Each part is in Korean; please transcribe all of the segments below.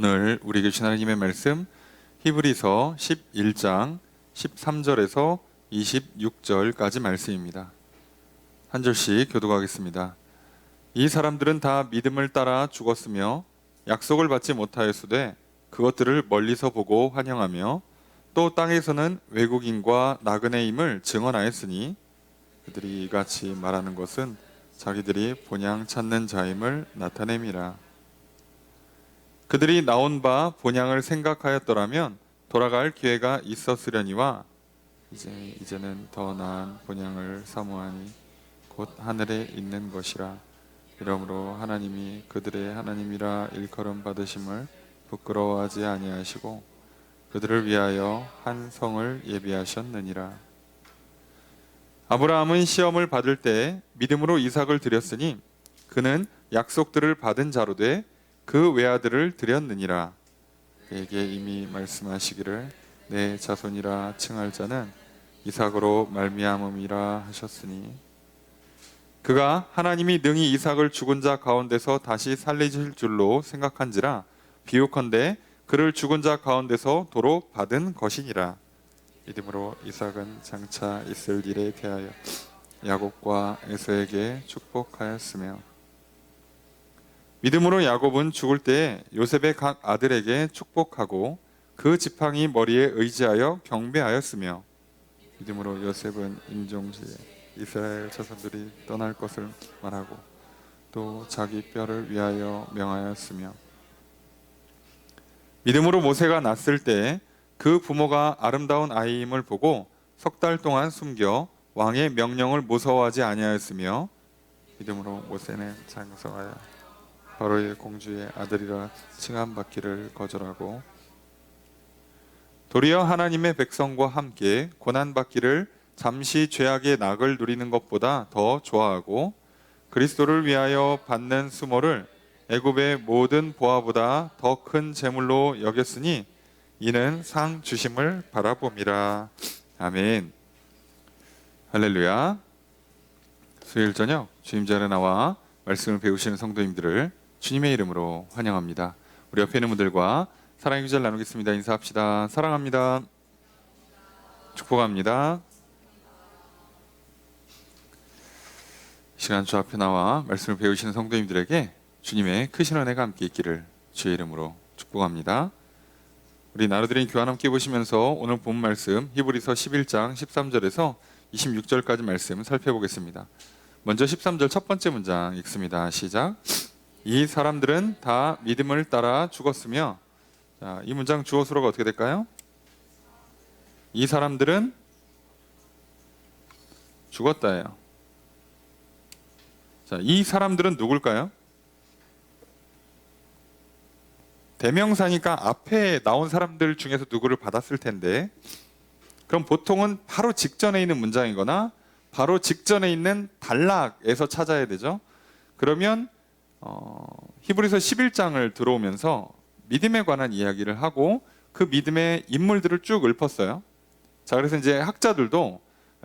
오늘 우리에게 주신 하나님의 말씀 히브리서 11장 13절에서 26절까지 말씀입니다. 한 절씩 교독하겠습니다. 이 사람들은 다 믿음을 따라 죽었으며 약속을 받지 못하였으되 그것들을 멀리서 보고 환영하며 또 땅에서는 외국인과 나그네임을 증언하였으니 그들이 이같이 말하는 것은 자기들이 본향 찾는 자임을 나타냄이라. 그들이 나온 바 본향을 생각하였더라면 돌아갈 기회가 있었으려니와 이제는 더 나은 본향을 사모하니 곧 하늘에 있는 것이라. 이러므로 하나님이 그들의 하나님이라 일컬음 받으심을 부끄러워하지 아니하시고 그들을 위하여 한 성을 예비하셨느니라. 아브라함은 시험을 받을 때 믿음으로 이삭을 드렸으니 그는 약속들을 받은 자로 돼 그 외아들을 드렸느니라. 그에게 이미 말씀하시기를 내 자손이라 칭할 자는 이삭으로 말미암음이라 하셨으니 그가 하나님이 능히 이삭을 죽은 자 가운데서 다시 살리실 줄로 생각한지라 비유컨대 그를 죽은 자 가운데서 도로 받은 것이니라. 믿음으로 이삭은 장차 있을 일에 대하여 야곱과 에서에게 축복하였으며 믿음으로 야곱은 죽을 때에 요셉의 각 아들에게 축복하고 그 지팡이 머리에 의지하여 경배하였으며 믿음으로 요셉은 임종시에 이스라엘 자손들이 떠날 것을 말하고 또 자기 뼈를 위하여 명하였으며 믿음으로 모세가 낳았을 때 그 부모가 아름다운 아이임을 보고 석 달 동안 숨겨 왕의 명령을 무서워하지 아니하였으며 믿음으로 모세는 장성하여 바로의 공주의 아들이라 칭함받기를 거절하고 도리어 하나님의 백성과 함께 고난받기를 잠시 죄악의 낙을 누리는 것보다 더 좋아하고 그리스도를 위하여 받는 수모를 애굽의 모든 보화보다 더 큰 재물로 여겼으니 이는 상 주심을 바라봄이라. 아멘. 할렐루야. 수요일 저녁 주님 자리에 나와 말씀을 배우시는 성도님들을 주님의 이름으로 환영합니다. 우리 옆에 있는 분들과 사랑의 기절 나누겠습니다. 인사합시다. 사랑합니다. 축복합니다. 시간 주 앞에 나와 말씀을 배우시는 성도님들에게 주님의 크신 은혜가 함께 있기를 주의 이름으로 축복합니다. 우리 나누드린 교환 함께 보시면서 오늘 본 말씀 히브리서 11장 13절에서 26절까지 말씀 살펴보겠습니다. 먼저 13절 첫 번째 문장 읽습니다. 시작. 이 사람들은 다 믿음을 따라 죽었으며, 자, 이 문장 주어 수로가 어떻게 될까요? 이 사람들은 죽었다예요. 자, 이 사람들은 누굴까요? 대명사니까 앞에 나온 사람들 중에서 누구를 받았을 텐데, 그럼 보통은 바로 직전에 있는 문장이거나 바로 직전에 있는 단락에서 찾아야 되죠. 그러면 히브리서 11장을 들어오면서 믿음에 관한 이야기를 하고 그 믿음의 인물들을 쭉 읊었어요. 자, 그래서 이제 학자들도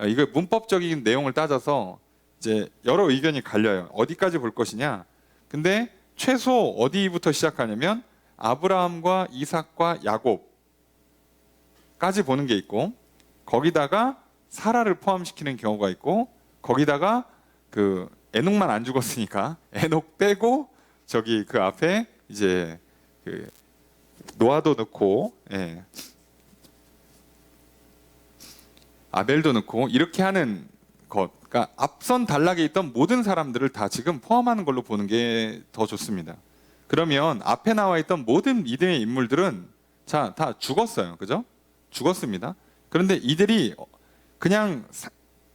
이거 문법적인 내용을 따져서 이제 여러 의견이 갈려요. 어디까지 볼 것이냐. 근데 최소 어디부터 시작하냐면 아브라함과 이삭과 야곱까지 보는 게 있고, 거기다가 사라를 포함시키는 경우가 있고, 거기다가 그 에녹만 안 죽었으니까 에녹 빼고 저기 그 앞에 이제 그 노아도 넣고, 예, 아벨도 넣고 이렇게 하는 것, 그러니까 앞선 단락에 있던 모든 사람들을 다 지금 포함하는 걸로 보는 게 더 좋습니다. 그러면 앞에 나와 있던 모든 믿음의 인물들은 자, 다 죽었어요. 그죠? 죽었습니다. 그런데 이들이 그냥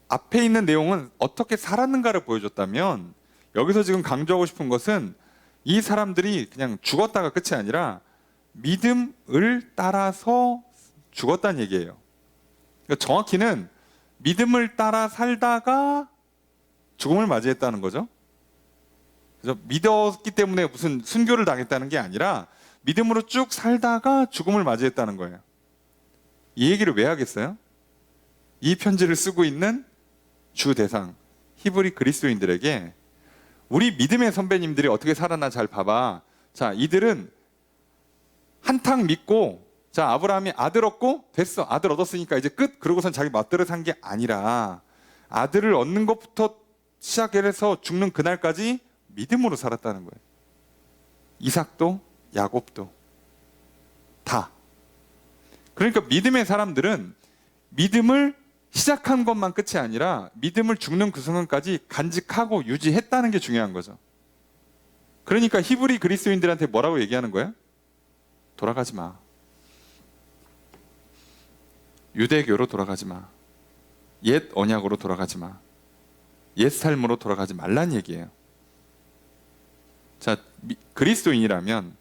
앞에 있는 내용은 어떻게 살았는가를 보여줬다면, 여기서 지금 강조하고 싶은 것은 이 사람들이 그냥 죽었다가 끝이 아니라 믿음을 따라서 죽었다는 얘기예요. 그러니까 정확히는 믿음을 따라 살다가 죽음을 맞이했다는 거죠. 그래서 믿었기 때문에 무슨 순교를 당했다는 게 아니라 믿음으로 쭉 살다가 죽음을 맞이했다는 거예요. 이 얘기를 왜 하겠어요? 이 편지를 쓰고 있는 주 대상 히브리 그리스도인들에게 우리 믿음의 선배님들이 어떻게 살았나 잘 봐봐. 자, 이들은 한탕 믿고 자 아브라함이 아들 얻고 됐어. 아들 얻었으니까 이제 끝. 그러고선 자기 멋대로 산 게 아니라 아들을 얻는 것부터 시작해서 죽는 그날까지 믿음으로 살았다는 거예요. 이삭도 야곱도 다. 그러니까 믿음의 사람들은 믿음을 시작한 것만 끝이 아니라 믿음을 죽는 그 순간까지 간직하고 유지했다는 게 중요한 거죠. 그러니까 히브리 그리스도인들한테 뭐라고 얘기하는 거예요? 돌아가지 마. 유대교로 돌아가지 마. 옛 언약으로 돌아가지 마. 옛 삶으로 돌아가지 말란 얘기예요. 자, 그리스도인이라면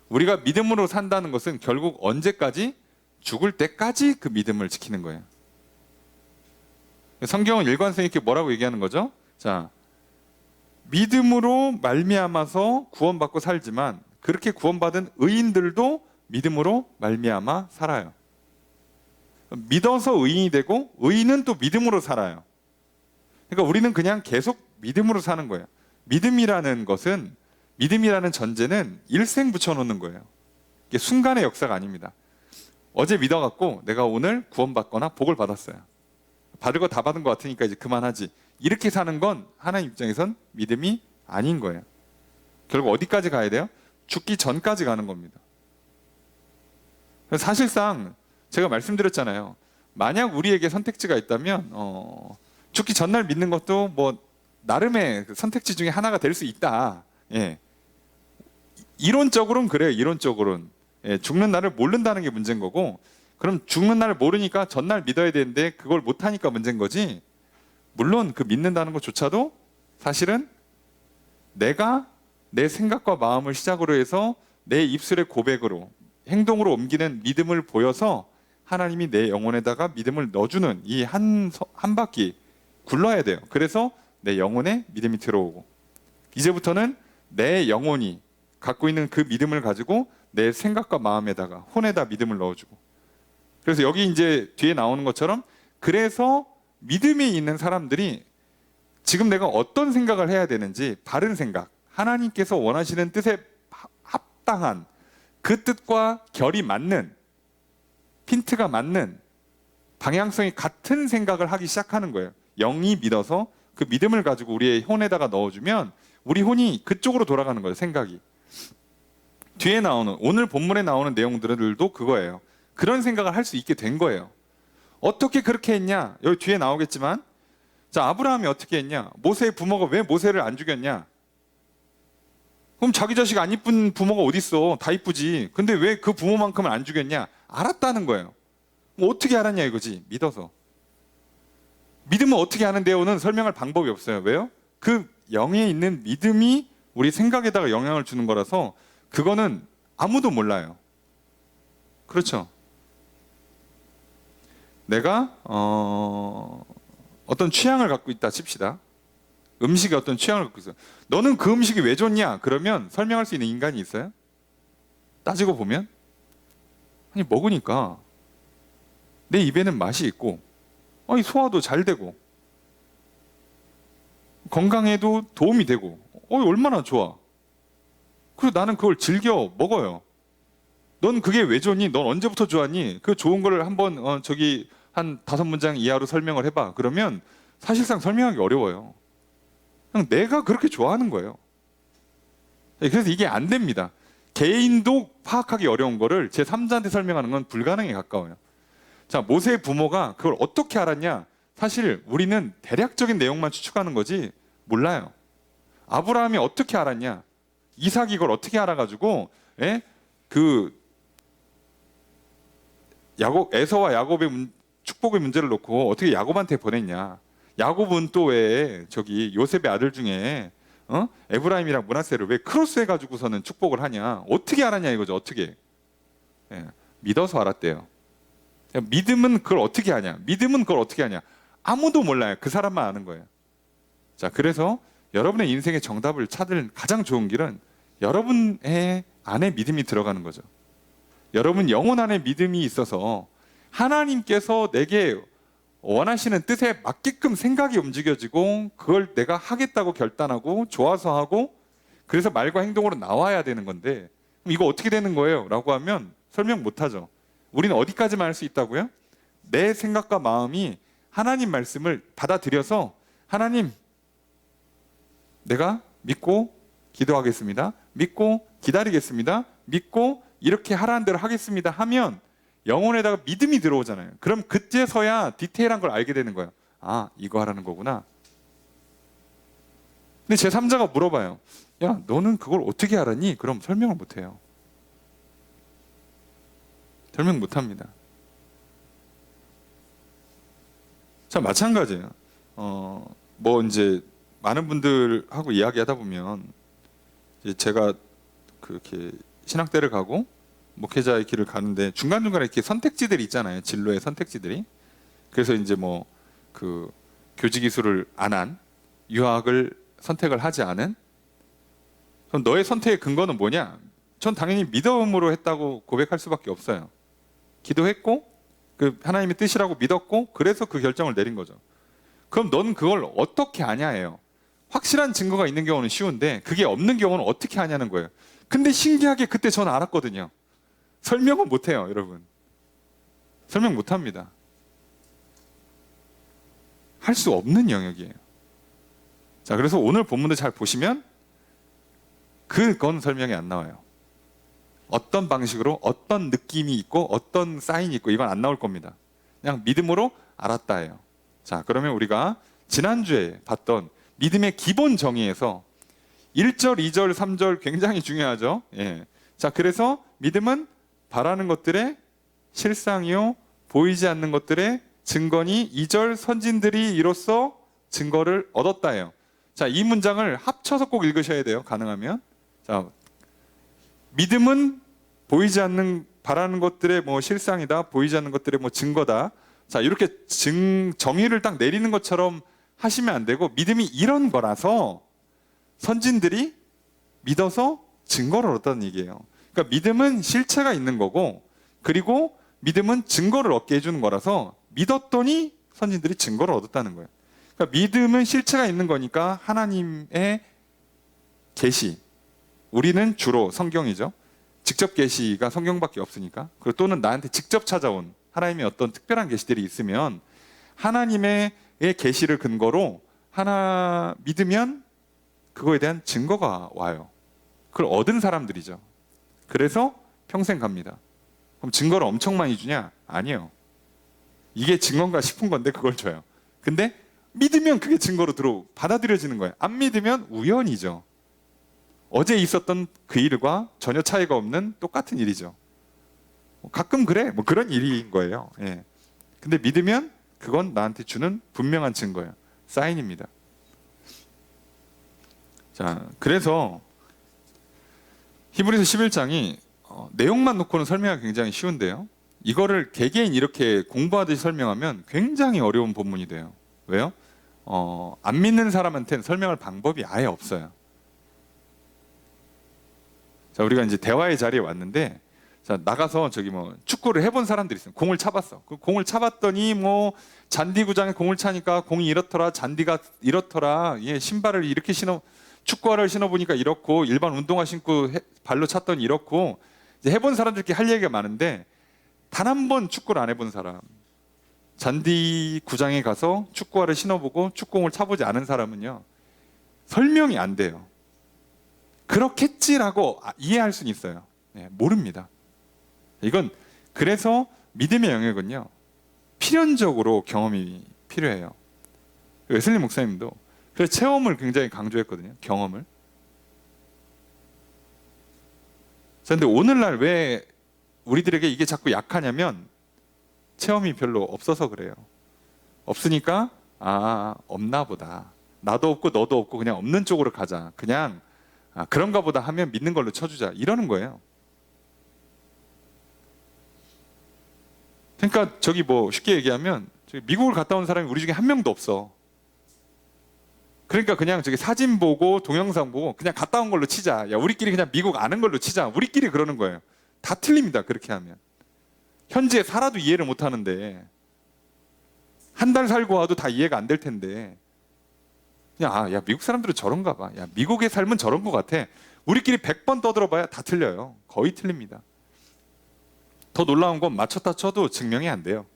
우리가 믿음으로 산다는 것은 결국 언제까지? 죽을 때까지 그 믿음을 지키는 거예요. 성경은 일관성 있게 뭐라고 얘기하는 거죠? 자, 믿음으로 말미암아서 구원받고 살지만 그렇게 구원받은 의인들도 믿음으로 말미암아 살아요. 믿어서 의인이 되고 의인은 또 믿음으로 살아요. 그러니까 우리는 그냥 계속 믿음으로 사는 거예요. 믿음이라는 것은, 믿음이라는 전제는 일생 붙여놓는 거예요. 이게 순간의 역사가 아닙니다. 어제 믿어갖고 내가 오늘 구원받거나 복을 받았어요. 받을 거 다 받은 것 같으니까 이제 그만하지. 이렇게 사는 건 하나님 입장에선 믿음이 아닌 거예요. 결국 어디까지 가야 돼요? 죽기 전까지 가는 겁니다. 사실상 제가 말씀드렸잖아요. 만약 우리에게 선택지가 있다면 죽기 전날 믿는 것도 뭐 나름의 선택지 중에 하나가 될 수 있다. 예. 이론적으로는 그래요. 이론적으로는. 예, 죽는 날을 모른다는 게 문제인 거고, 그럼 죽는 날을 모르니까 전날 믿어야 되는데 그걸 못하니까 문제인 거지. 물론 그 믿는다는 것조차도 사실은 내가 내 생각과 마음을 시작으로 해서 내 입술의 고백으로 행동으로 옮기는 믿음을 보여서 하나님이 내 영혼에다가 믿음을 넣어주는 이 한 바퀴 굴러야 돼요. 그래서 내 영혼에 믿음이 들어오고, 이제부터는 내 영혼이 갖고 있는 그 믿음을 가지고 내 생각과 마음에다가 혼에다 믿음을 넣어주고, 그래서 여기 이제 뒤에 나오는 것처럼, 그래서 믿음이 있는 사람들이 지금 내가 어떤 생각을 해야 되는지 바른 생각, 하나님께서 원하시는 뜻에 합당한 그 뜻과 결이 맞는, 핀트가 맞는, 방향성이 같은 생각을 하기 시작하는 거예요. 영이 믿어서 그 믿음을 가지고 우리의 혼에다가 넣어주면 우리 혼이 그쪽으로 돌아가는 거예요. 생각이. 뒤에 나오는, 오늘 본문에 나오는 내용들도 그거예요. 그런 생각을 할 수 있게 된 거예요. 어떻게 그렇게 했냐? 여기 뒤에 나오겠지만, 자, 아브라함이 어떻게 했냐? 모세의 부모가 왜 모세를 안 죽였냐? 그럼 자기 자식 안 이쁜 부모가 어디 있어? 다 이쁘지. 근데 왜 그 부모만큼은 안 죽였냐? 알았다는 거예요. 뭐 어떻게 알았냐 이거지. 믿어서. 믿음은 어떻게 하는데요는 설명할 방법이 없어요. 왜요? 그 영에 있는 믿음이 우리 생각에다가 영향을 주는 거라서 그거는 아무도 몰라요. 그렇죠? 내가 어떤 취향을 갖고 있다 칩시다. 음식에 어떤 취향을 갖고 있어요. 너는 그 음식이 왜 좋냐? 그러면 설명할 수 있는 인간이 있어요? 따지고 보면? 아니, 먹으니까 내 입에는 맛이 있고, 아니, 소화도 잘 되고, 건강에도 도움이 되고, 얼마나 좋아. 그리고 나는 그걸 즐겨 먹어요. 넌 그게 왜 좋니? 넌 언제부터 좋았니? 그 좋은 거를 한번 한 5문장 이하로 설명을 해봐. 그러면 사실상 설명하기 어려워요. 그냥 내가 그렇게 좋아하는 거예요. 그래서 이게 안 됩니다. 개인도 파악하기 어려운 거를 제3자한테 설명하는 건 불가능에 가까워요. 자, 모세의 부모가 그걸 어떻게 알았냐? 사실 우리는 대략적인 내용만 추측하는 거지 몰라요. 아브라함이 어떻게 알았냐? 이삭이 이걸 어떻게 알아가지고 에서와 야곱의 축복의 문제를 놓고 어떻게 야곱한테 보냈냐? 야곱은 또 왜 요셉의 아들 중에 에브라임이랑 므낫세를 왜 크로스 해가지고서는 축복을 하냐? 어떻게 알았냐 이거죠. 어떻게? 믿어서 알았대요. 믿음은 그걸 어떻게 하냐? 믿음은 그걸 어떻게 하냐? 아무도 몰라요. 그 사람만 아는 거예요. 자, 그래서 여러분의 인생의 정답을 찾을 가장 좋은 길은 여러분의 안에 믿음이 들어가는 거죠. 여러분 영혼 안에 믿음이 있어서 하나님께서 내게 원하시는 뜻에 맞게끔 생각이 움직여지고 그걸 내가 하겠다고 결단하고 좋아서 하고 그래서 말과 행동으로 나와야 되는 건데, 그럼 이거 어떻게 되는 거예요? 라고 하면 설명 못하죠. 우리는 어디까지만 할 수 있다고요? 내 생각과 마음이 하나님 말씀을 받아들여서 하나님, 내가 믿고 기도하겠습니다. 믿고 기다리겠습니다. 믿고 이렇게 하라는 대로 하겠습니다 하면 영혼에다가 믿음이 들어오잖아요. 그럼 그때서야 디테일한 걸 알게 되는 거예요. 아, 이거 하라는 거구나. 근데 제3자가 물어봐요. 야, 너는 그걸 어떻게 알았니? 그럼 설명을 못해요. 설명 못합니다. 자, 마찬가지예요. 뭐 이제 많은 분들하고 이야기하다 보면 이제 제가 그렇게 신학대를 가고 목회자의 길을 가는데 중간중간에 이렇게 선택지들이 있잖아요. 진로의 선택지들이. 그래서 이제 뭐 그 교직 이수를 안 한, 유학을 선택을 하지 않은, 그럼 너의 선택의 근거는 뭐냐? 전 당연히 믿음으로 했다고 고백할 수밖에 없어요. 기도했고 그 하나님의 뜻이라고 믿었고 그래서 그 결정을 내린 거죠. 그럼 넌 그걸 어떻게 아냐예요. 확실한 증거가 있는 경우는 쉬운데 그게 없는 경우는 어떻게 아냐는 거예요. 근데 신기하게 그때 저는 알았거든요. 설명은 못해요, 여러분. 설명 못합니다. 할 수 없는 영역이에요. 자, 그래서 오늘 본문도 잘 보시면 그건 설명이 안 나와요. 어떤 방식으로 어떤 느낌이 있고 어떤 사인이 있고 이건 안 나올 겁니다. 그냥 믿음으로 알았다예요. 자, 그러면 우리가 지난주에 봤던 믿음의 기본 정의에서 1절, 2절, 3절 굉장히 중요하죠. 예. 자, 그래서 믿음은 바라는 것들의 실상이요 보이지 않는 것들의 증거니 2절 선진들이 이로써 증거를 얻었다예요. 자, 이 문장을 합쳐서 꼭 읽으셔야 돼요. 가능하면. 자, 믿음은 보이지 않는 바라는 것들의 뭐 실상이다. 보이지 않는 것들의 뭐 증거다. 자, 이렇게 정의를 딱 내리는 것처럼 하시면 안 되고 믿음이 이런 거라서 선진들이 믿어서 증거를 얻었다는 얘기예요. 그러니까 믿음은 실체가 있는 거고 그리고 믿음은 증거를 얻게 해주는 거라서 믿었더니 선진들이 증거를 얻었다는 거예요. 그러니까 믿음은 실체가 있는 거니까 하나님의 계시. 우리는 주로 성경이죠. 직접 계시가 성경밖에 없으니까. 그리고 또는 나한테 직접 찾아온 하나님의 어떤 특별한 계시들이 있으면 하나님의 계시를 근거로 하나 믿으면 그거에 대한 증거가 와요. 그걸 얻은 사람들이죠. 그래서 평생 갑니다. 그럼 증거를 엄청 많이 주냐? 아니에요. 이게 증거인가 싶은 건데 그걸 줘요. 근데 믿으면 그게 증거로 받아들여지는 거예요. 안 믿으면 우연이죠. 어제 있었던 그 일과 전혀 차이가 없는 똑같은 일이죠. 가끔 그래. 뭐 그런 일인 거예요. 예. 근데 믿으면 그건 나한테 주는 분명한 증거예요. 사인입니다. 자, 그래서 히브리서 11장이 내용만 놓고는 설명하기 굉장히 쉬운데요. 이거를 개개인 이렇게 공부하듯이 설명하면 굉장히 어려운 본문이 돼요. 왜요? 안 믿는 사람한테는 설명할 방법이 아예 없어요. 자, 우리가 이제 대화의 자리에 왔는데, 자, 나가서 저기 뭐 축구를 해본 사람들이 있어요. 공을 차봤어. 그 공을 차봤더니 뭐 잔디구장에 공을 차니까 공이 이렇더라, 잔디가 이렇더라, 예, 신발을 이렇게 축구화를 신어보니까 이렇고, 일반 운동화 신고 발로 찼더니 이렇고, 이제 해본 사람들끼리 할 얘기가 많은데, 단 한 번 축구를 안 해본 사람, 잔디구장에 가서 축구화를 신어보고 축구공을 차보지 않은 사람은요, 설명이 안 돼요. 그렇겠지라고 이해할 수는 있어요. 네, 모릅니다. 이건 그래서 믿음의 영역은요, 필연적으로 경험이 필요해요. 웨슬리 목사님도 그래서 체험을 굉장히 강조했거든요. 경험을. 그런데 오늘날 왜 우리들에게 이게 자꾸 약하냐면 체험이 별로 없어서 그래요. 없으니까 없나 보다. 나도 없고 너도 없고 그냥 없는 쪽으로 가자. 그냥 그런가 보다 하면 믿는 걸로 쳐주자. 이러는 거예요. 그러니까 저기 뭐 쉽게 얘기하면 저기 미국을 갔다 온 사람이 우리 중에 한 명도 없어. 그러니까 그냥 저기 사진 보고 동영상 보고 그냥 갔다 온 걸로 치자. 야, 우리끼리 그냥 미국 아는 걸로 치자. 우리끼리 그러는 거예요. 다 틀립니다. 그렇게 하면. 현지에 살아도 이해를 못 하는데 한 달 살고 와도 다 이해가 안 될 텐데 야, 미국 사람들은 저런가 봐. 야, 미국의 삶은 저런 것 같아. 우리끼리 100번 떠들어봐야 다 틀려요. 거의 틀립니다. 더 놀라운 건 맞췄다 쳐도 증명이 안 돼요.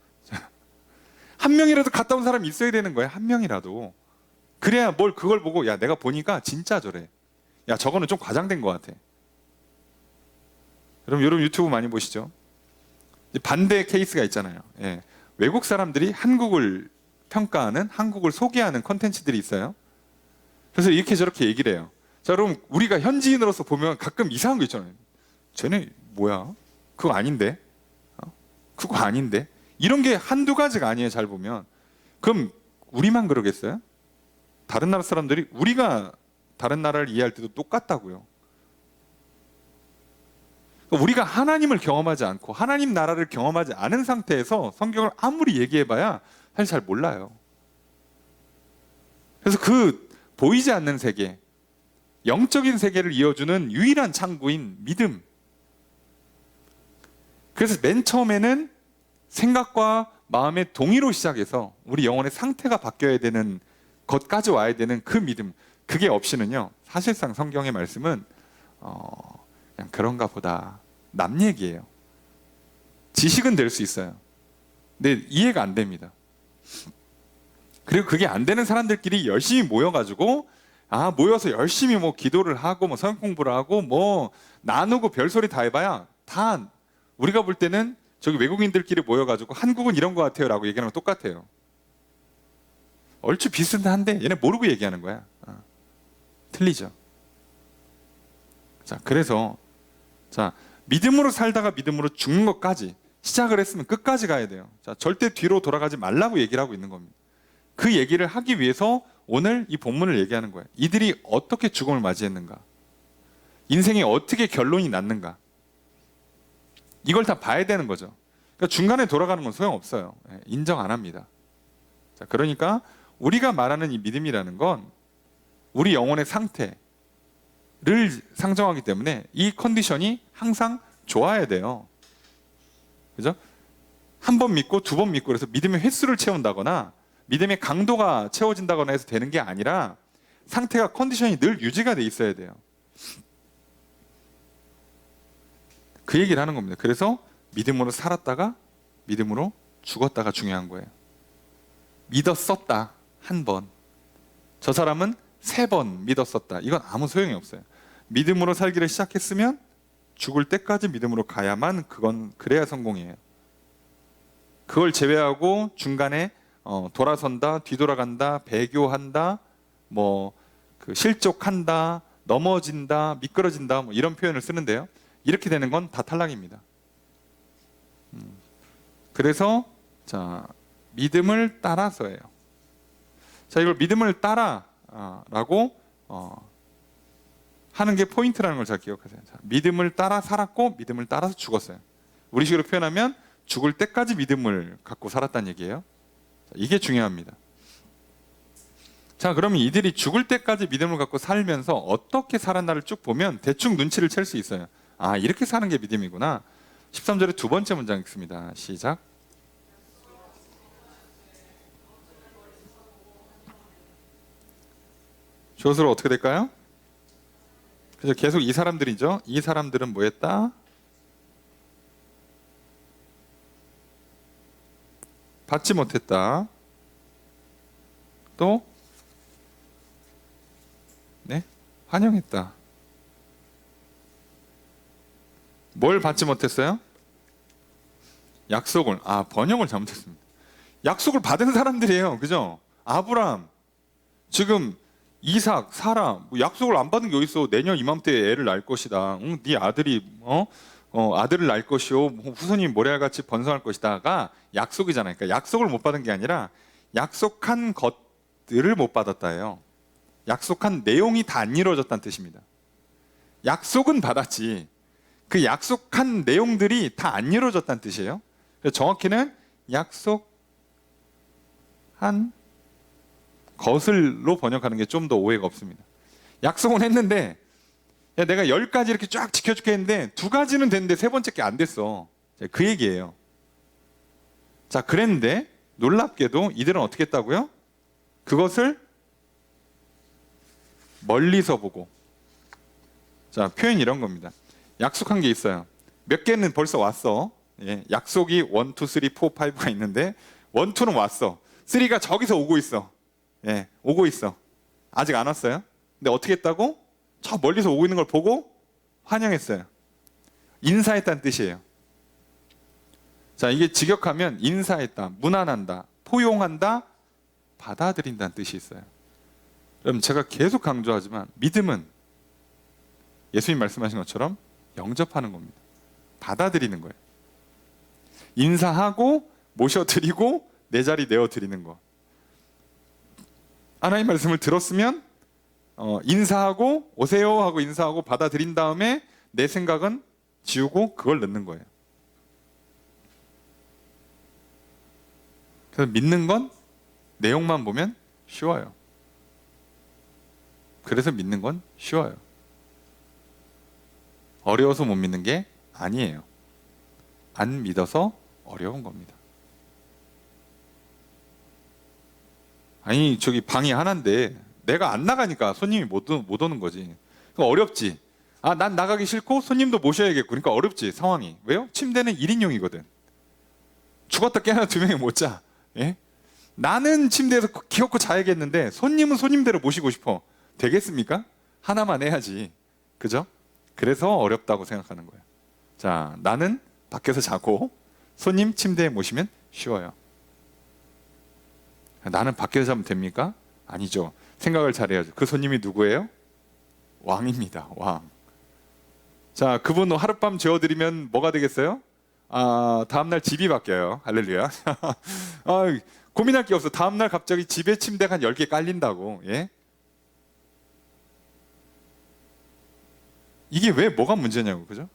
한 명이라도 갔다 온 사람이 있어야 되는 거예요. 한 명이라도. 그래야 뭘 그걸 보고 야 내가 보니까 진짜 저래. 야 저거는 좀 과장된 것 같아. 여러분 유튜브 많이 보시죠? 반대 케이스가 있잖아요. 예. 외국 사람들이 한국을 평가하는, 한국을 소개하는 컨텐츠들이 있어요. 그래서 이렇게 저렇게 얘기를 해요. 자, 여러분 우리가 현지인으로서 보면 가끔 이상한 거 있잖아요. 쟤네 뭐야? 그거 아닌데? 그거 아닌데? 이런 게 한두 가지가 아니에요. 잘 보면. 그럼 우리만 그러겠어요? 다른 나라 사람들이 우리가 다른 나라를 이해할 때도 똑같다고요. 우리가 하나님을 경험하지 않고 하나님 나라를 경험하지 않은 상태에서 성경을 아무리 얘기해봐야 사실 잘 몰라요. 그래서 그 보이지 않는 세계, 영적인 세계를 이어주는 유일한 창구인 믿음. 그래서 맨 처음에는 생각과 마음의 동의로 시작해서 우리 영혼의 상태가 바뀌어야 되는 것까지 와야 되는 그 믿음. 그게 없이는요, 사실상 성경의 말씀은 그냥 그런가 보다. 남 얘기예요. 지식은 될 수 있어요. 근데 이해가 안 됩니다. 그리고 그게 안 되는 사람들끼리 열심히 모여가지고 모여서 열심히 뭐 기도를 하고 뭐 성경 공부를 하고 뭐 나누고 별소리 다 해봐야 다 우리가 볼 때는 저기 외국인들끼리 모여가지고 한국은 이런 것 같아요 라고 얘기하는 건 똑같아요. 얼추 비슷한데 얘네 모르고 얘기하는 거야. 틀리죠. 자, 그래서 믿음으로 살다가 믿음으로 죽는 것까지 시작을 했으면 끝까지 가야 돼요. 자, 절대 뒤로 돌아가지 말라고 얘기를 하고 있는 겁니다. 그 얘기를 하기 위해서 오늘 이 본문을 얘기하는 거예요. 이들이 어떻게 죽음을 맞이했는가? 인생에 어떻게 결론이 났는가? 이걸 다 봐야 되는 거죠. 그러니까 중간에 돌아가는 건 소용없어요. 인정 안 합니다. 자, 그러니까 우리가 말하는 이 믿음이라는 건 우리 영혼의 상태를 상정하기 때문에 이 컨디션이 항상 좋아야 돼요. 그죠? 한 번 믿고 두 번 믿고 그래서 믿음의 횟수를 채운다거나 믿음의 강도가 채워진다거나 해서 되는 게 아니라 상태가 컨디션이 늘 유지가 돼 있어야 돼요. 그 얘기를 하는 겁니다. 그래서 믿음으로 살았다가 믿음으로 죽었다가 중요한 거예요. 믿었었다 한 번, 저 사람은 3번 믿었었다. 이건 아무 소용이 없어요. 믿음으로 살기를 시작했으면 죽을 때까지 믿음으로 가야만 그래야 성공이에요. 그걸 제외하고 중간에 돌아선다, 뒤돌아간다, 배교한다, 실족한다, 넘어진다, 미끄러진다, 이런 표현을 쓰는데요. 이렇게 되는 건 다 탈락입니다. 그래서 믿음을 따라서예요. 이걸 믿음을 따라라고 하는 게 포인트라는 걸 잘 기억하세요. 믿음을 따라 살았고 믿음을 따라서 죽었어요. 우리식으로 표현하면 죽을 때까지 믿음을 갖고 살았다는 얘기예요. 이게 중요합니다. 그러면 이들이 죽을 때까지 믿음을 갖고 살면서 어떻게 살았나를 쭉 보면 대충 눈치를 챌 수 있어요. 이렇게 사는 게 믿음이구나. 13절의 두 번째 문장 읽습니다. 시작. 조수로 어떻게 될까요? 그래서 계속 이 사람들이죠. 이 사람들은 뭐 했다? 받지 못했다. 또 환영했다. 뭘 받지 못했어요? 약속을. 번역을 잘못했습니다. 약속을 받은 사람들이에요. 그죠? 아브람, 지금 이삭, 사라, 약속을 안 받은 게 어디 있어? 내년 이맘때에 애를 낳을 것이다. 네 아들이 아들을 낳을 것이요, 후손이 모래알같이 번성할 것이다가 약속이잖아요. 그러니까 약속을 못 받은 게 아니라 약속한 것들을 못 받았다예요. 약속한 내용이 다 안 이루어졌다는 뜻입니다. 약속은 받았지 그 약속한 내용들이 다 안 이루어졌다는 뜻이에요. 그래서 정확히는 약속한 것을로 번역하는 게 좀 더 오해가 없습니다. 약속은 했는데 내가 10가지 이렇게 쫙 지켜줄게 했는데 2가지는 됐는데 3번째 게 안 됐어. 그 얘기예요. 그랬는데 놀랍게도 이들은 어떻게 했다고요? 그것을 멀리서 보고. 표현이 이런 겁니다. 약속한 게 있어요. 몇 개는 벌써 왔어. 예, 약속이 1, 2, 3, 4, 5가 있는데 1, 2는 왔어. 3가 저기서 오고 있어. 예, 오고 있어. 아직 안 왔어요. 근데 어떻게 했다고? 저 멀리서 오고 있는 걸 보고 환영했어요. 인사했다는 뜻이에요. 자, 이게 직역하면 인사했다, 문안한다, 포용한다, 받아들인다는 뜻이 있어요. 그럼 제가 계속 강조하지만 믿음은 예수님 말씀하신 것처럼 영접하는 겁니다. 받아들이는 거예요. 인사하고 모셔드리고 내 자리 내어드리는 거. 하나님 말씀을 들었으면 인사하고 오세요 하고 인사하고 받아들인 다음에 내 생각은 지우고 그걸 넣는 거예요. 그래서 믿는 건 내용만 보면 쉬워요. 그래서 믿는 건 쉬워요. 어려워서 못 믿는 게 아니에요. 안 믿어서 어려운 겁니다. 아니, 저기 방이 하나인데 내가 안 나가니까 손님이 못 오는 거지. 그럼 어렵지. 아, 난 나가기 싫고 손님도 모셔야겠고. 그러니까 어렵지, 상황이. 왜요? 침대는 1인용이거든. 죽었다 깨어나 2명이 못 자. 예? 나는 침대에서 기어코 자야겠는데 손님은 손님대로 모시고 싶어. 되겠습니까? 하나만 해야지. 그죠? 그래서 어렵다고 생각하는 거예요. 자, 나는 밖에서 자고 손님 침대에 모시면 쉬워요. 나는 밖에서 자면 됩니까? 아니죠. 생각을 잘해야죠. 그 손님이 누구예요? 왕입니다. 왕. 자, 그분 하룻밤 재워드리면 뭐가 되겠어요? 아, 다음날 집이 바뀌어요. 할렐루야. 아, 고민할 게 없어. 다음날 갑자기 집에 침대가 한 10개 깔린다고. 예? 이게 왜 뭐가 문제냐고. 그죠?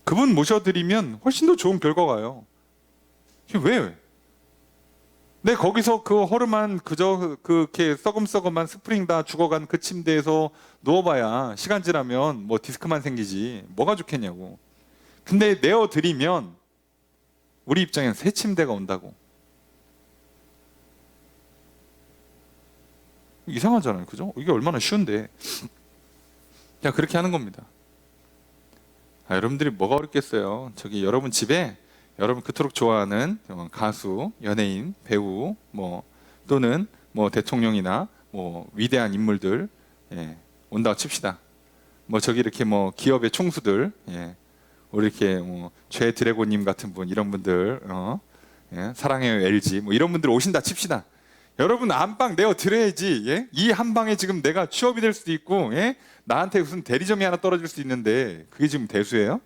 그분 모셔드리면 훨씬 더 좋은 결과가요. 왜? 내 거기서 그 허름한 그저 그렇게 썩음썩음한 스프링 다 죽어간 그 침대에서 누워봐야 시간 지나면 뭐 디스크만 생기지 뭐가 좋겠냐고. 근데 내어드리면 우리 입장엔 새 침대가 온다고. 이상하잖아요. 그죠? 이게 얼마나 쉬운데. 자, 그렇게 하는 겁니다. 아, 여러분들이 뭐가 어렵겠어요. 저기 여러분 집에 여러분 그토록 좋아하는 가수, 연예인, 배우, 뭐 또는 뭐 대통령이나 뭐 위대한 인물들 온다고 칩시다. 뭐 저기 이렇게 뭐 기업의 총수들, 우리 이렇게 뭐 최 드래곤님 같은 분 이런 분들, 사랑해요 LG 뭐 이런 분들 오신다 칩시다. 여러분 안방 내어 드려야지. 이 한 방에 지금 내가 취업이 될 수도 있고, 나한테 무슨 대리점이 하나 떨어질 수 있는데 그게 지금 대수예요?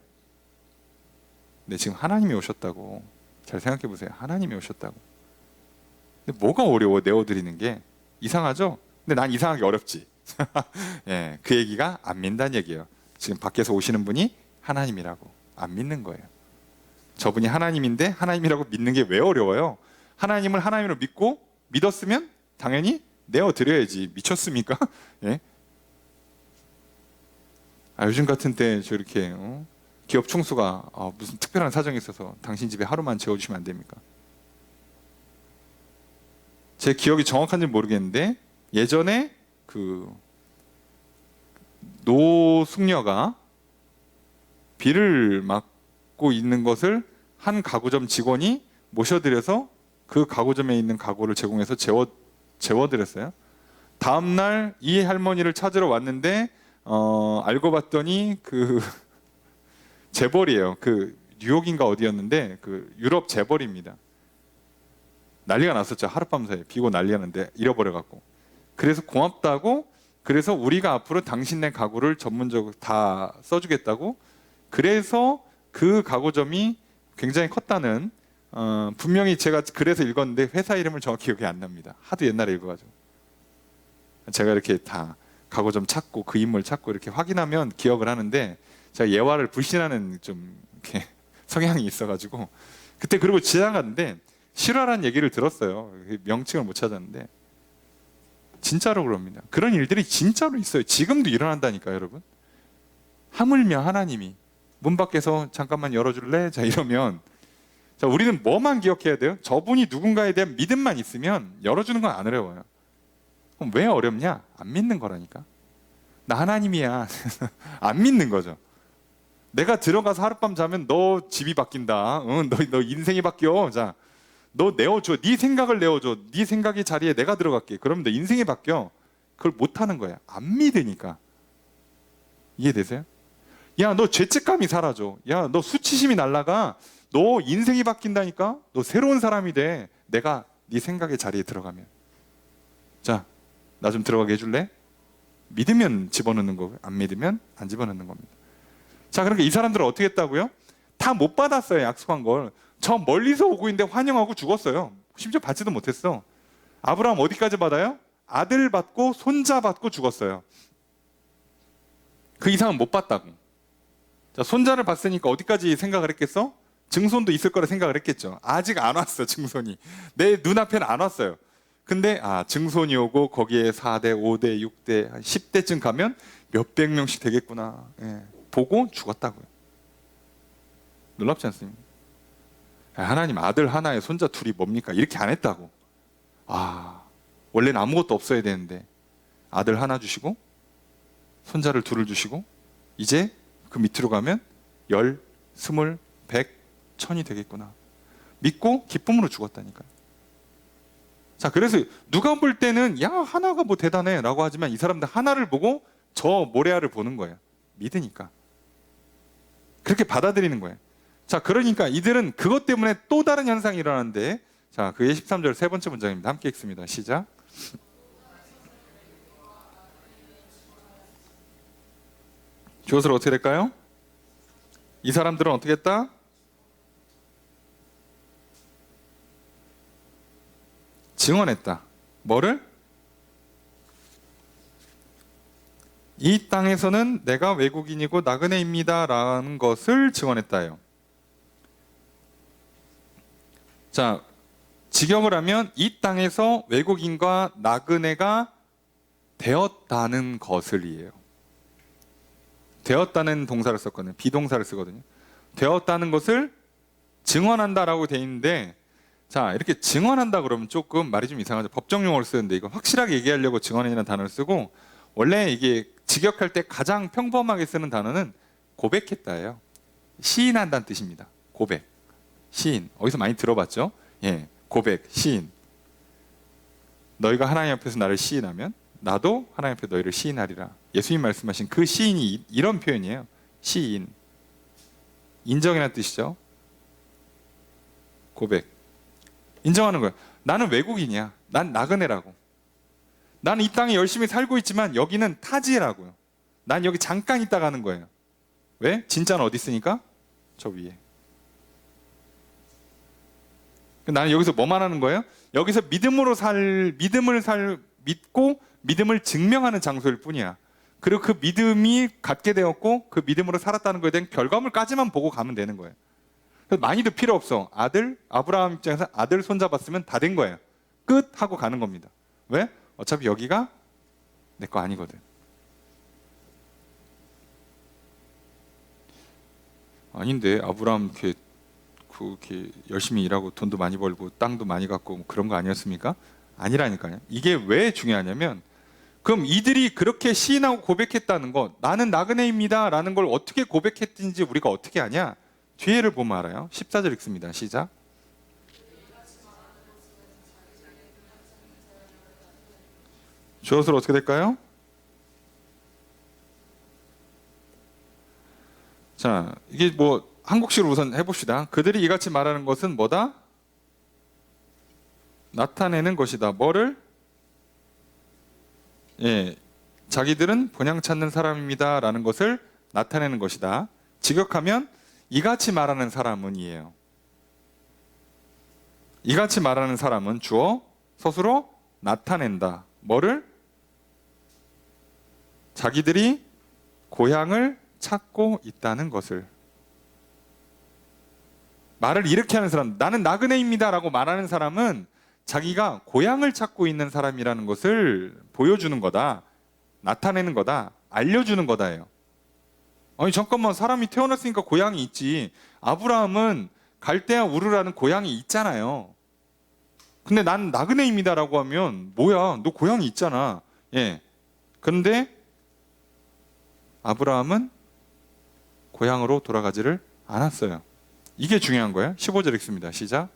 근데 지금 하나님이 오셨다고. 잘 생각해 보세요. 하나님이 오셨다고. 근데 뭐가 어려워 내어드리는 게. 이상하죠? 근데 난 이상하게 어렵지. 그 얘기가 안 믿는다는 얘기예요. 지금 밖에서 오시는 분이 하나님이라고 안 믿는 거예요. 저분이 하나님인데 하나님이라고 믿는 게 왜 어려워요? 하나님을 하나님으로 믿었으면 당연히 내어드려야지. 미쳤습니까? 요즘 같은 때 저렇게 기업 총수가 무슨 특별한 사정이 있어서 당신 집에 하루만 재워주시면 안 됩니까? 제 기억이 정확한지 모르겠는데 예전에 그 노숙녀가 비를 맞고 있는 것을 한 가구점 직원이 모셔드려서 그 가구점에 있는 가구를 제공해서 재워드렸어요. 다음날 이 할머니를 찾으러 왔는데 알고 봤더니 그 재벌이에요. 그 뉴욕인가 어디였는데 그 유럽 재벌입니다. 난리가 났었죠. 하룻밤 사이에 비고 난리가 났는데 잃어버려갖고. 그래서 고맙다고, 그래서 우리가 앞으로 당신네 가구를 전문적으로 다 써주겠다고. 그래서 그 가구점이 굉장히 컸다는, 분명히 제가 그래서 읽었는데 회사 이름을 정확히 기억이 안 납니다. 하도 옛날에 읽어가지고. 제가 이렇게 다 가구점 찾고 그 인물 찾고 이렇게 확인하면 기억을 하는데, 제가 예화를 불신하는 좀 이렇게 성향이 있어가지고 그때 그러고 지나갔는데 실화라는 얘기를 들었어요. 명칭을 못 찾았는데 진짜로 그럽니다. 그런 일들이 진짜로 있어요. 지금도 일어난다니까 여러분. 하물며 하나님이 문 밖에서 잠깐만 열어줄래? 자 이러면, 자 우리는 뭐만 기억해야 돼요? 저분이 누군가에 대한 믿음만 있으면 열어주는 건 안 어려워요. 그럼 왜 어렵냐? 안 믿는 거라니까. 나 하나님이야. 안 믿는 거죠. 내가 들어가서 하룻밤 자면 너 집이 바뀐다. 응, 너 인생이 바뀌어. 자, 너 내어줘. 네 생각을 내어줘. 네 생각의 자리에 내가 들어갈게. 그러면 너 인생이 바뀌어. 그걸 못하는 거야. 안 믿으니까. 이해되세요? 야, 너 죄책감이 사라져. 야, 너 수치심이 날라가. 너 인생이 바뀐다니까. 너 새로운 사람이 돼. 내가 네 생각의 자리에 들어가면. 자, 나 좀 들어가게 해줄래? 믿으면 집어넣는 거고요. 안 믿으면 안 집어넣는 겁니다. 자, 그러니까 이 사람들은 어떻게 했다고요? 다 못 받았어요. 약속한 걸. 저 멀리서 오고 있는데 환영하고 죽었어요. 심지어 받지도 못했어. 아브라함 어디까지 받아요? 아들 받고 손자 받고 죽었어요. 그 이상은 못 받다고. 자, 손자를 봤으니까 어디까지 생각을 했겠어? 증손도 있을 거라 생각을 했겠죠. 아직 안 왔어, 증손이. 내 눈앞에는 안 왔어요. 근데 증손이 오고 거기에 4대, 5대, 6대, 한 10대쯤 가면 몇백 명씩 되겠구나. 예, 보고 죽었다고요. 놀랍지 않습니까? 하나님 아들 하나에 손자 둘이 뭡니까? 이렇게 안 했다고. 원래는 아무것도 없어야 되는데 아들 하나 주시고 손자를 둘을 주시고 이제 그 밑으로 가면 10, 20, 100, 1000이 되겠구나. 믿고 기쁨으로 죽었다니까요. 자, 그래서 누가 볼 때는 야, 하나가 뭐 대단해 라고 하지만 이 사람들 하나를 보고 저 모레아를 보는 거예요. 믿으니까. 그렇게 받아들이는 거예요. 자, 그러니까 이들은 그것 때문에 또 다른 현상이 일어나는데, 자, 그게 13절 세 번째 문장입니다. 함께 읽습니다. 시작. 주어서로 어떻게 될까요? 이 사람들은 어떻게 했다? 증언했다. 뭐를? 이 땅에서는 내가 외국인이고 나그네입니다 라는 것을 증언했다요. 자, 직역을 하면 이 땅에서 외국인과 나그네가 되었다는 것을이에요. 되었다는 동사를 썼거든요. 비동사를 쓰거든요. 되었다는 것을 증언한다라고 돼 있는데, 자, 이렇게 증언한다 그러면 조금 말이 좀 이상하죠. 법정 용어를 쓰는데 이거 확실하게 얘기하려고 증언이라는 단어를 쓰고, 원래 이게 직역할 때 가장 평범하게 쓰는 단어는 고백했다예요. 시인한다는 뜻입니다. 고백, 시인. 어디서 많이 들어봤죠? 예, 고백, 시인. 너희가 하나님 앞에서 나를 시인하면 나도 하나님 앞에 너희를 시인하리라. 예수님 말씀하신 그 시인이 이런 표현이에요. 시인. 인정이라는 뜻이죠. 고백. 인정하는 거예요. 나는 외국인이야. 난 나그네라고. 나는 이 땅에 열심히 살고 있지만 여기는 타지라고요. 난 여기 잠깐 있다 가는 거예요. 왜? 진짜는 어디 있으니까? 저 위에. 나는 여기서 뭐만 하는 거예요? 여기서 믿고 믿음을 증명하는 장소일 뿐이야. 그리고 그 믿음이 갖게 되었고 그 믿음으로 살았다는 거에 대한 결과물까지만 보고 가면 되는 거예요. 그래서 많이도 필요 없어. 아브라함 입장에서 아들 손자 봤으면 다 된 거예요. 끝 하고 가는 겁니다. 왜? 어차피 여기가 내 거 아니거든. 아닌데 아브라함 그렇게 열심히 일하고 돈도 많이 벌고 땅도 많이 갖고 뭐 그런 거 아니었습니까? 아니라니까요. 이게 왜 중요하냐면, 그럼 이들이 그렇게 시인하고 고백했다는 것, 나는 나그네입니다 라는 걸 어떻게 고백했는지 우리가 어떻게 아냐? 뒤에를 보면 알아요. 14절 읽습니다. 시작. 주어서로 어떻게 될까요? 자, 이게 뭐 한국식으로 우선 해봅시다. 그들이 이같이 말하는 것은 뭐다? 나타내는 것이다. 뭐를? 예, 자기들은 본향 찾는 사람입니다 라는 것을 나타내는 것이다. 직역하면 이같이 말하는 사람은 이에요. 이같이 말하는 사람은 주어 서술어 나타낸다. 뭐를? 자기들이 고향을 찾고 있다는 것을. 말을 이렇게 하는 사람, 나는 나그네입니다 라고 말하는 사람은 자기가 고향을 찾고 있는 사람이라는 것을 보여주는 거다, 나타내는 거다, 알려주는 거다예요. 아니 잠깐만, 사람이 태어났으니까 고향이 있지. 아브라함은 갈대아 우르라는 고향이 있잖아요. 근데 난 나그네입니다 라고 하면 뭐야, 너 고향이 있잖아. 예. 그런데 아브라함은 고향으로 돌아가지를 않았어요. 이게 중요한 거예요. 15절 읽습니다. 시작.